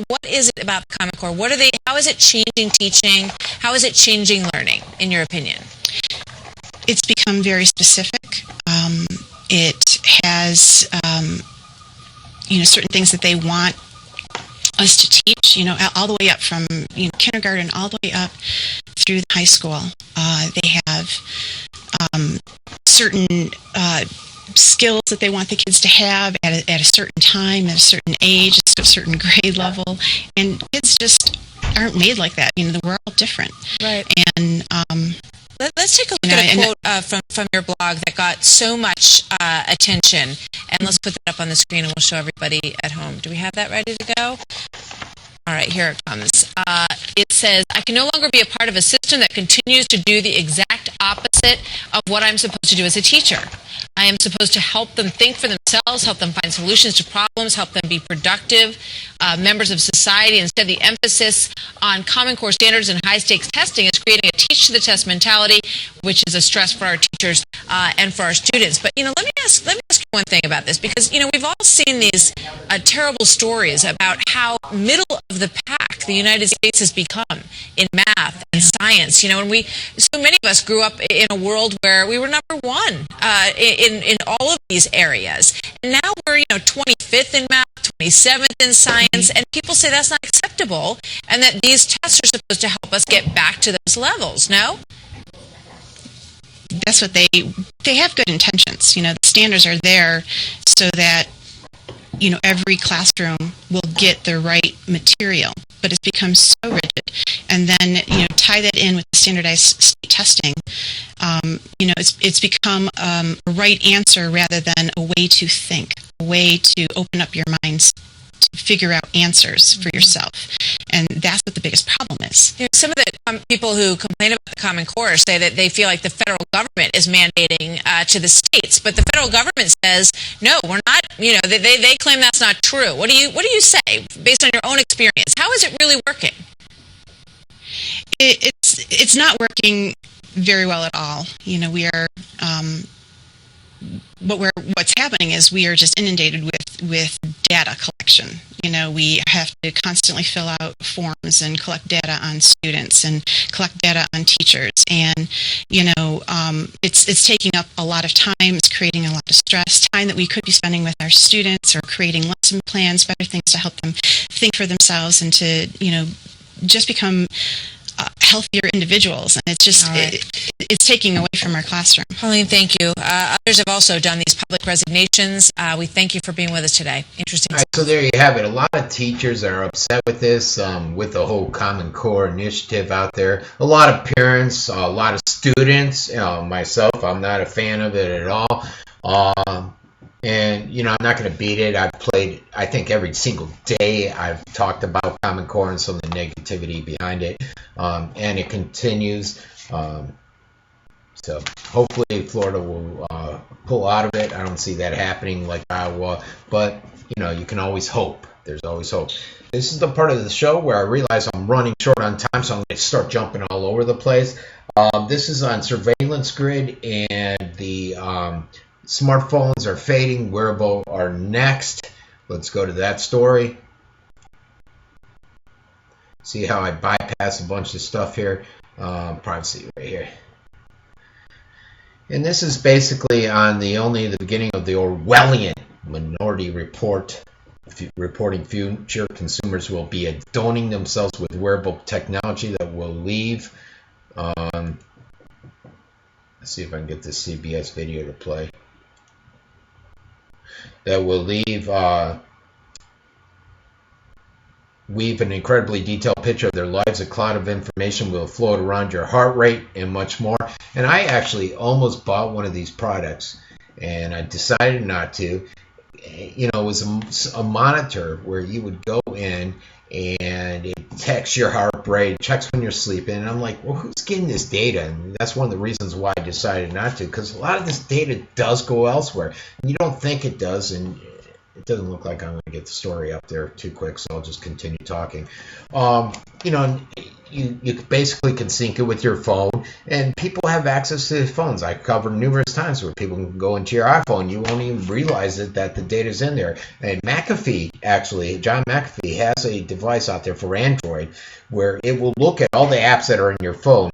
what is it about the Common Core? What are they? How is it changing teaching? How is it changing learning, in your opinion? It's become very specific. It has, certain things that they want us to teach. All the way up from kindergarten all the way up through high school. They have certain skills that they want the kids to have at a certain time, at a certain age, at a certain grade level, and kids just aren't made like that. We're all different. Right. And let's take a look at a quote from your blog that got so much attention, and let's put that up on the screen, and we'll show everybody at home. Do we have that ready to go? All right, here it comes. It says, "I can no longer be a part of a system that continues to do the exact opposite of what I'm supposed to do as a teacher. I am supposed to help them think for themselves, help them find solutions to problems, help them be productive members of society. Instead, the emphasis on Common Core standards and high-stakes testing is creating a teach-to-the-test mentality, which is a stress for our teachers and for our students. But, let me ask you one thing about this, because, we've all seen these terrible stories about how middle of the pack the United States has become in math and science. And so many of us grew up in a world where we were number one in all of these areas. And now we're, 25th in math, 27th in science, and people say that's not acceptable, and that these tests are supposed to help us get back to those levels. No? That's what they have good intentions. The standards are there so that every classroom will get the right material, but it's become so rigid. And then tie that in with the standardized state testing. It's become a right answer rather than a way to think, a way to open up your minds to figure out answers for yourself. And that's what the biggest problem is. Some of the people who complain about the Common Core say that they feel like the federal government is mandating to the states, but the federal government says no, we're not. They claim that's not true. What do you say based on your own experience? How is it really working? It's not working very well at all. We are. What's happening is we are just inundated with data collection. We have to constantly fill out forms and collect data on students and collect data on teachers. And, it's taking up a lot of time. It's creating a lot of stress, time that we could be spending with our students or creating lesson plans, better things to help them think for themselves and to, just become healthier individuals, and it's just it's taking away from our classroom. Pauline, thank you. Others have also done these public resignations. We thank you for being with us today. Interesting. All right, so there you have it. A lot of teachers are upset with this, with the whole Common Core initiative out there. A lot of parents, a lot of students, myself, I'm not a fan of it at all. And, I'm not going to beat it. I've played, I think, every single day. I've talked about Common Core and some of the negativity behind it. And it continues. So hopefully Florida will pull out of it. I don't see that happening like Iowa. But, you can always hope. There's always hope. This is the part of the show where I realize I'm running short on time, so I'm going to start jumping all over the place. This is on Surveillance Grid, and the smartphones are fading. Wearable are next. Let's go to that story. See how I bypass a bunch of stuff here. Privacy right here. And this is basically on the beginning of the Orwellian Minority Report, reporting future consumers will be adorning themselves with wearable technology that will leave. Let's see if I can get this CBS video to play. That will weave an incredibly detailed picture of their lives. A cloud of information will float around your heart rate and much more. And I actually almost bought one of these products, and I decided not to. It was a monitor where you would go in and it checks your heart rate, checks when you're sleeping. And I'm like, well, who's getting this data? And that's one of the reasons why I decided not to, because a lot of this data does go elsewhere. And you don't think it does, and it doesn't look like I'm going to get the story up there too quick, so I'll just continue talking. You basically can sync it with your phone, and people have access to their phones. I covered numerous times where people can go into your iPhone. You won't even realize that the data's in there. And McAfee, actually, John McAfee has a device out there for Android where it will look at all the apps that are in your phone,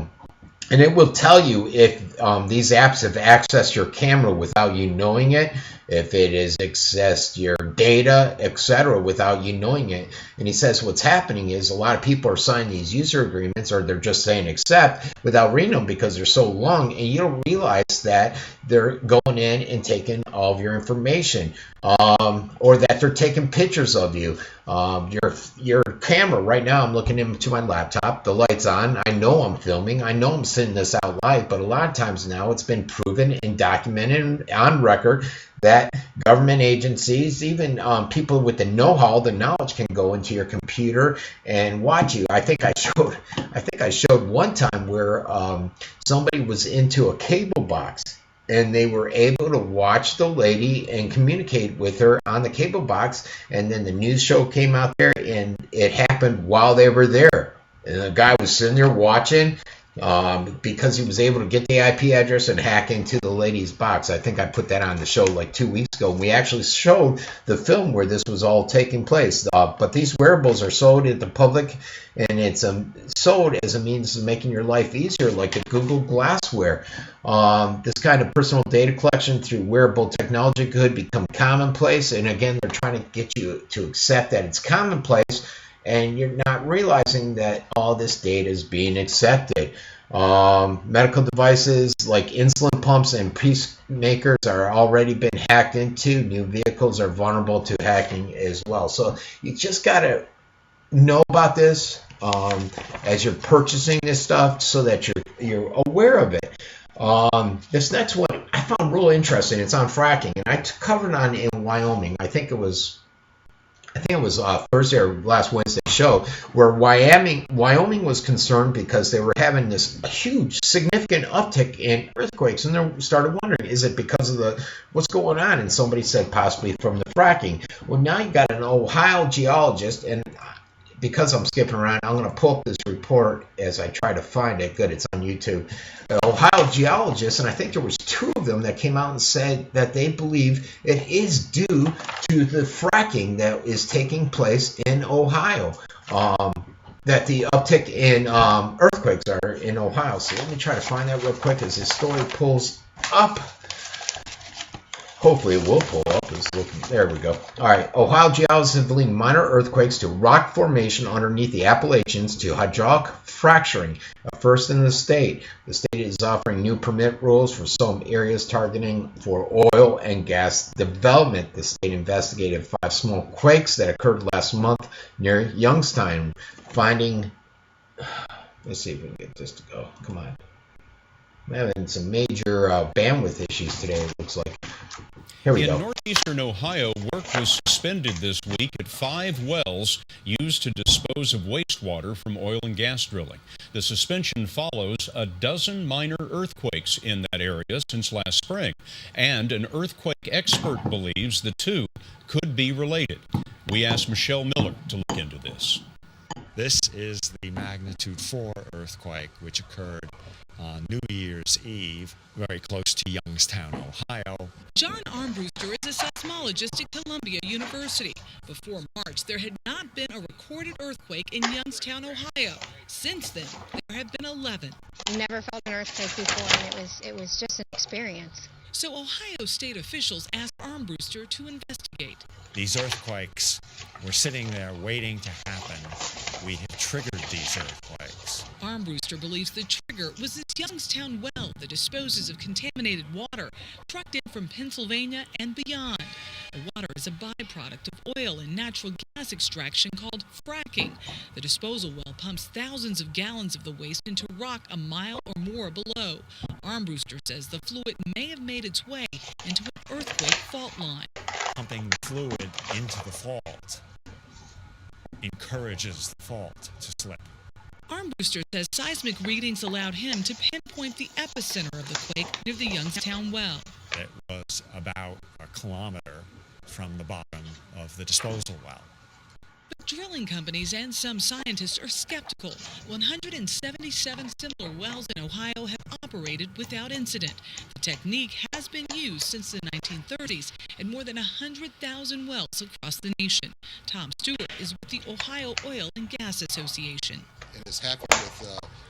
and it will tell you if these apps have accessed your camera without you knowing it, if it has accessed your data, etc., without you knowing it. And he says what's happening is a lot of people are signing these user agreements, or they're just saying accept without reading them because they're so long, and you don't realize that they're going in and taking all of your information, or that they're taking pictures of you. Your camera right now, I'm looking into my laptop, the light's on, I know I'm filming, I know I'm sending this out live, but a lot of times now it's been proven and documented on record that government agencies, even people with the know-how, the knowledge, can go into your computer and watch you. I think I showed one time where somebody was into a cable box, and they were able to watch the lady and communicate with her on the cable box, and then the news show came out there, and it happened while they were there. And the guy was sitting there watching because he was able to get the IP address and hack into the lady's box. I think I put that on the show like 2 weeks ago. We actually showed the film where this was all taking place. But these wearables are sold at the public, and it's sold as a means of making your life easier, like the Google Glassware. This kind of personal data collection through wearable technology could become commonplace. And again, they're trying to get you to accept that it's commonplace, and you're not realizing that all this data is being accepted. Medical devices like insulin pumps and pacemakers are already been hacked into. New vehicles are vulnerable to hacking as well. So you just got to know about this as you're purchasing this stuff, so that you're aware of it. This next one I found real interesting. It's on fracking, and I covered on in Wyoming. I think it was Thursday or last Wednesday show, where Wyoming was concerned because they were having this huge, significant uptick in earthquakes, and they started wondering, is it because of what's going on? And somebody said possibly from the fracking. Well, now you got an Ohio geologist, and because I'm skipping around, I'm going to pull up this report as I try to find it. Good, it's on YouTube. An Ohio geologist, and I think there was 2 of them that came out and said that they believe it is due to the fracking that is taking place in Ohio. That the uptick in earthquakes are in Ohio. So let me try to find that real quick as this story pulls up. Hopefully it will pull up. There we go. All right. Ohio geologists have linked minor earthquakes to rock formation underneath the Appalachians to hydraulic fracturing, a first in the state. The state is offering new permit rules for some areas targeting for oil and gas development. The state investigated 5 small quakes that occurred last month near Youngstown, finding... Let's see if we can get this to go. Come on. I'm having some major bandwidth issues today, it looks like. Here we go. In northeastern Ohio, work was suspended this week at 5 wells used to dispose of wastewater from oil and gas drilling. The suspension follows a dozen minor earthquakes in that area since last spring, and an earthquake expert believes the 2 could be related. We asked Michelle Miller to look into this. This is the magnitude 4 earthquake, which occurred on New Year's Eve, very close to Youngstown, Ohio. John Armbruster is a seismologist at Columbia University. Before March, there had not been a recorded earthquake in Youngstown, Ohio. Since then, there have been 11. Never felt an earthquake before, and it was just an experience. So Ohio state officials asked Armbruster to investigate. These earthquakes were sitting there waiting to happen. We have triggered these earthquakes. Armbruster believes the trigger was this Youngstown well that disposes of contaminated water trucked in from Pennsylvania and beyond. The water is a byproduct of oil and natural gas extraction called fracking. The disposal well pumps thousands of gallons of the waste into rock a mile or more below. Armbruster says the fluid may have made its way into an earthquake fault line. Pumping the fluid into the fault encourages the fault to slip. Armbruster says seismic readings allowed him to pinpoint the epicenter of the quake near the Youngstown well. It was about a kilometer from the bottom of the disposal well. But drilling companies and some scientists are skeptical. 177 similar wells in Ohio have operated without incident. The technique has been used since the 1930s in more than 100,000 wells across the nation. Tom Stewart is with the Ohio Oil and Gas Association. It has happened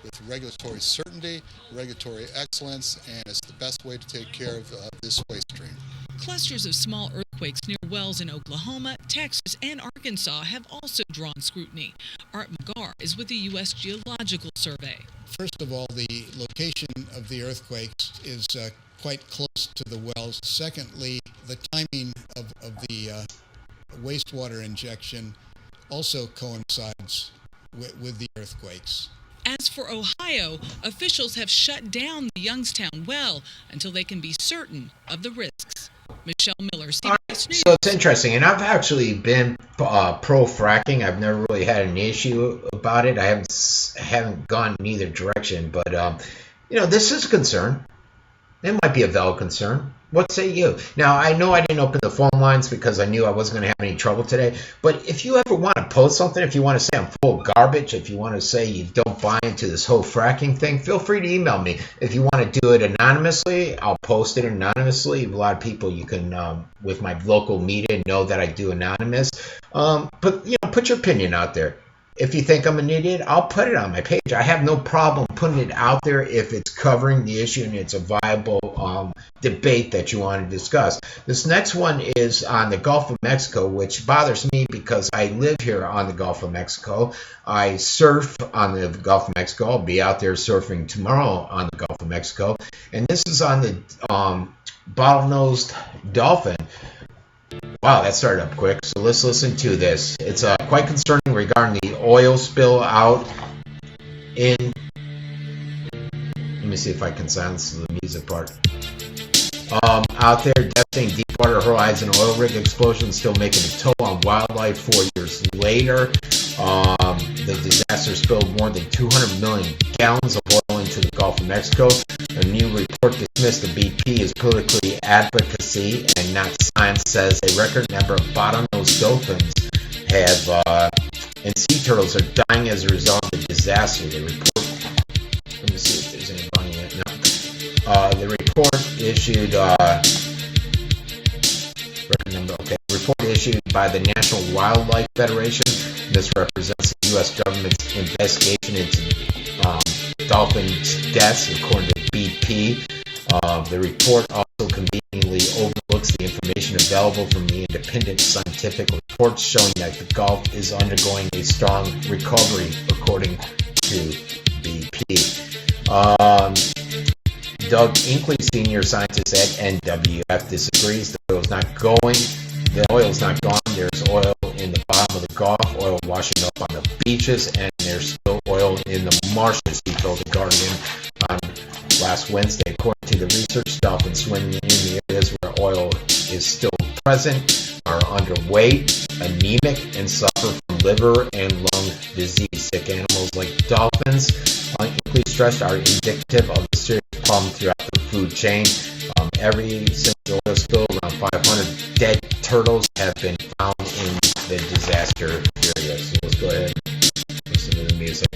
with regulatory certainty, regulatory excellence, and it's the best way to take care of this waste stream. Clusters of small earthquakes near wells in Oklahoma, Texas, and Arkansas have also drawn scrutiny. Art McGarr is with the U.S. Geological Survey. First of all, the location of the earthquakes is quite close to the wells. Secondly, the timing of the wastewater injection also coincides with the earthquakes. As for Ohio, officials have shut down the Youngstown well until they can be certain of the risks. Michelle Miller, CBS News. So it's interesting, and I've actually been pro fracking. I've never really had an issue about it. I haven't gone in either direction, but this is a concern. It might be a valid concern. What say you? Now, I know I didn't open the phone lines because I knew I wasn't going to have any trouble today. But if you ever want to post something, if you want to say I'm full of garbage, if you want to say you don't buy into this whole fracking thing, feel free to email me. If you want to do it anonymously, I'll post it anonymously. A lot of people you can, with my local media, know that I do anonymous. But put your opinion out there. If you think I'm an idiot, I'll put it on my page. I have no problem putting it out there if it's covering the issue and it's a viable debate that you want to discuss. This next one is on the Gulf of Mexico, which bothers me because I live here on the Gulf of Mexico. I surf on the Gulf of Mexico. I'll be out there surfing tomorrow on the Gulf of Mexico. And this is on the bottlenose dolphin. Wow, that started up quick. So let's listen to this. It's quite concerning regarding the oil spill out in... Let me see if I can silence the music part. Out there, devastating Deepwater Horizon oil rig explosion still making a toll on wildlife 4 years later. The disaster spilled more than 200 million gallons of oil into the Gulf of Mexico. A new report dismissed the BP as politically advocacy and not science, says a record number of bottlenose dolphins and sea turtles are dying as a result of the disaster. The report, let me see if there's any running yet. No. The report issued report issued by the National Wildlife Federation. This represents the U.S. government's investigation into dolphins' deaths, according to BP. The report also conveniently overlooks the information available from the independent scientific reports showing that the Gulf is undergoing a strong recovery, according to BP. Doug Inkley, senior scientist at NWF, disagrees. The oil's not gone. There's oil in the bottom of the Gulf, oil washing up on the beaches, and there's still oil in the marshes, he told The Guardian on last Wednesday. According to the research, dolphins swimming in the areas where oil is still present are underweight, anemic, and suffer from liver and lung disease. Sick animals like dolphins, Inkley stressed, are indicative of a serious problem throughout the food chain. Every single oil spill, around 500 dead turtles have been found in the disaster area. So let's go ahead and listen to the music.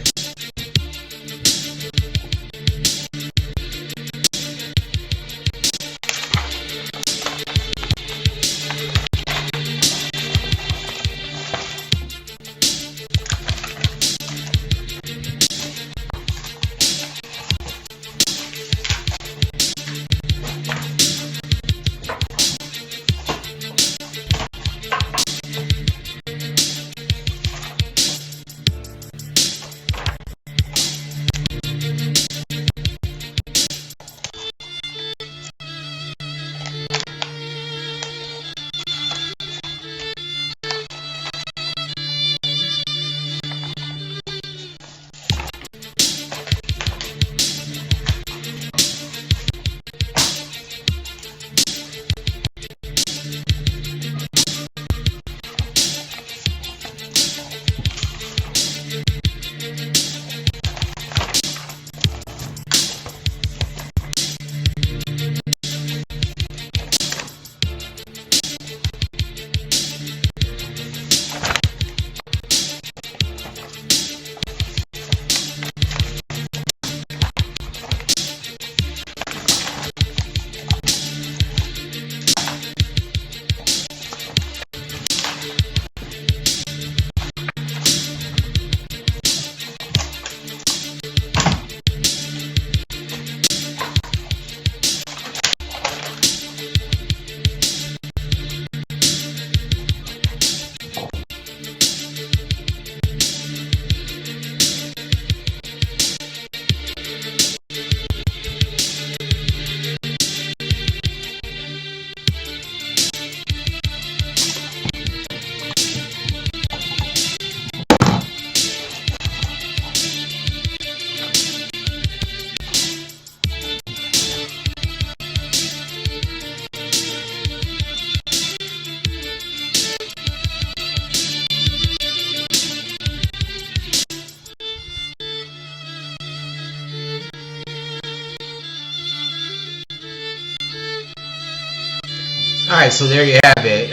right, so there you have it.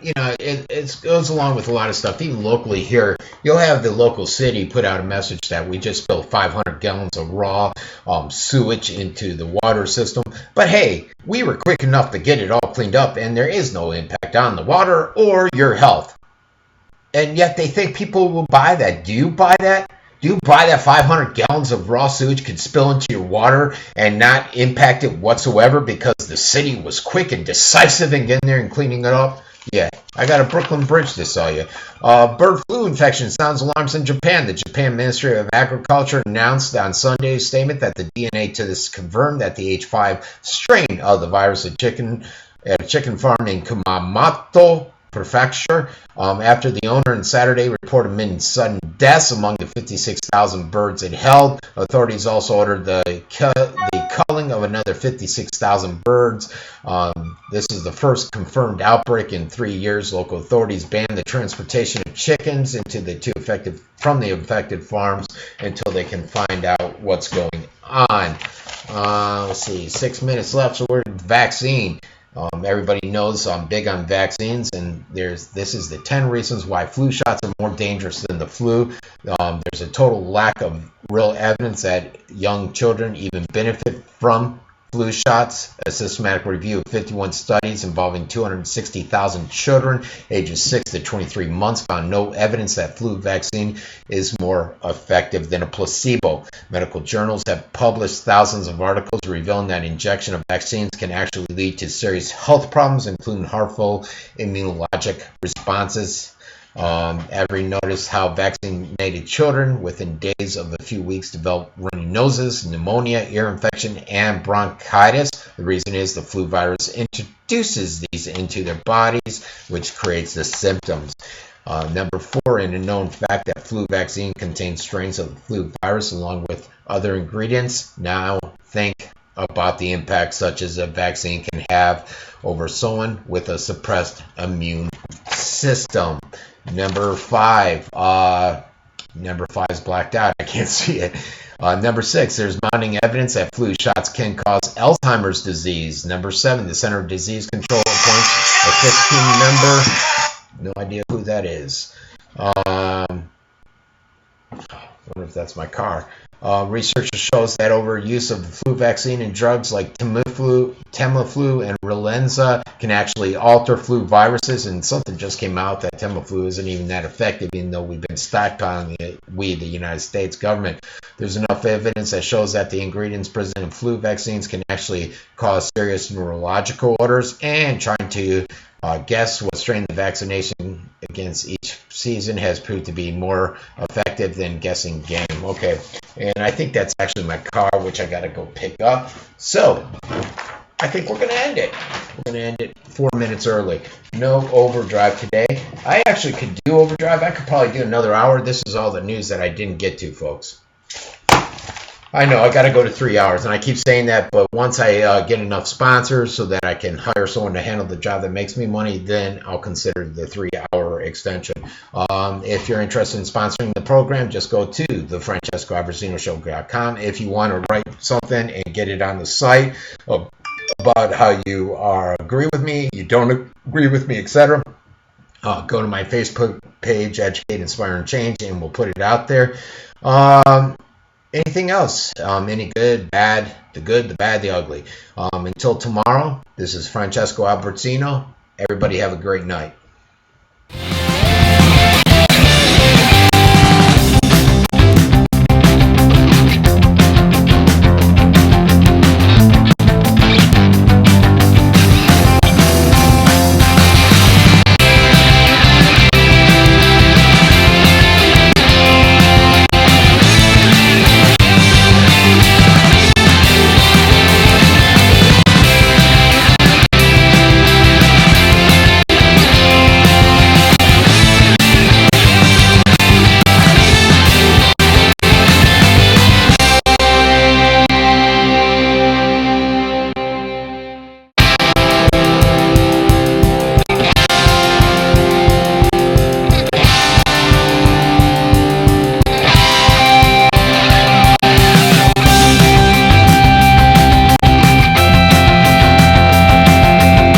It goes along with a lot of stuff. Even locally here, you'll have the local city put out a message that we just spilled 500 gallons of raw sewage into the water system. But hey, we were quick enough to get it all cleaned up, and there is no impact on the water or your health. And yet they think people will buy that. Do you buy that? Do you buy that 500 gallons of raw sewage could spill into your water and not impact it whatsoever because the city was quick and decisive in getting there and cleaning it up? Yeah, I got a Brooklyn Bridge to sell you. Bird flu infection sounds alarms in Japan. The Japan Ministry of Agriculture announced on Sunday's statement that the DNA test confirmed that the H5 strain of the virus at a chicken farm in Kumamoto Prefecture, after the owner on Saturday reported many sudden deaths among the 56,000 birds it held. Authorities also ordered the culling of another 56,000 birds. This is the first confirmed outbreak in 3 years. Local authorities banned the transportation of chickens from the affected farms until they can find out what's going on. Let's see, 6 minutes left, so we're vaccine. Everybody knows I'm big on vaccines, and this is the 10 reasons why flu shots are more dangerous than the flu. There's a total lack of real evidence that young children even benefit from flu shots. A systematic review of 51 studies involving 260,000 children ages 6 to 23 months found no evidence that flu vaccine is more effective than a placebo. Medical journals have published thousands of articles revealing that injection of vaccines can actually lead to serious health problems, including harmful immunologic responses. Every noticed how vaccinated children within days of a few weeks develop runny noses, pneumonia, ear infection, and bronchitis. The reason is the flu virus introduces these into their bodies, which creates the symptoms. Number 4, in a known fact that flu vaccine contains strains of the flu virus along with other ingredients. Now think about the impact such as a vaccine can have over someone with a suppressed immune system. Number 5 is blacked out. I can't see it. Number 6, there's mounting evidence that flu shots can cause Alzheimer's disease. Number 7, the Center of Disease Control appoints a 15-member. No idea who that is. I wonder if that's my car. Research shows that overuse of the flu vaccine and drugs like Tamiflu and Relenza can actually alter flu viruses, and something just came out that Tamiflu isn't even that effective, even though we've been stockpiling it, the United States government. There's enough evidence that shows that the ingredients present in flu vaccines can actually cause serious neurological disorders, and trying to guess what strain the vaccination against each season has proved to be more effective than guessing game. Okay, and I think that's actually my car, which I got to go pick up. So I think we're going to end it. We're going to end it 4 minutes early. No overdrive today. I actually could do overdrive. I could probably do another hour. This is all the news that I didn't get to, folks. I know, I got to go to 3 hours, and I keep saying that, but once I get enough sponsors so that I can hire someone to handle the job that makes me money, then I'll consider the 3-hour extension. If you're interested in sponsoring the program, just go to thefrancescoabbruzzino.com. If you want to write something and get it on the site about how you agree with me, you don't agree with me, etc., go to my Facebook page, Educate, Inspire, and Change, and we'll put it out there. Anything else? Any good, bad, the good, the bad, the ugly. Until tomorrow, this is Francesco Abbruzzino. Everybody have a great night.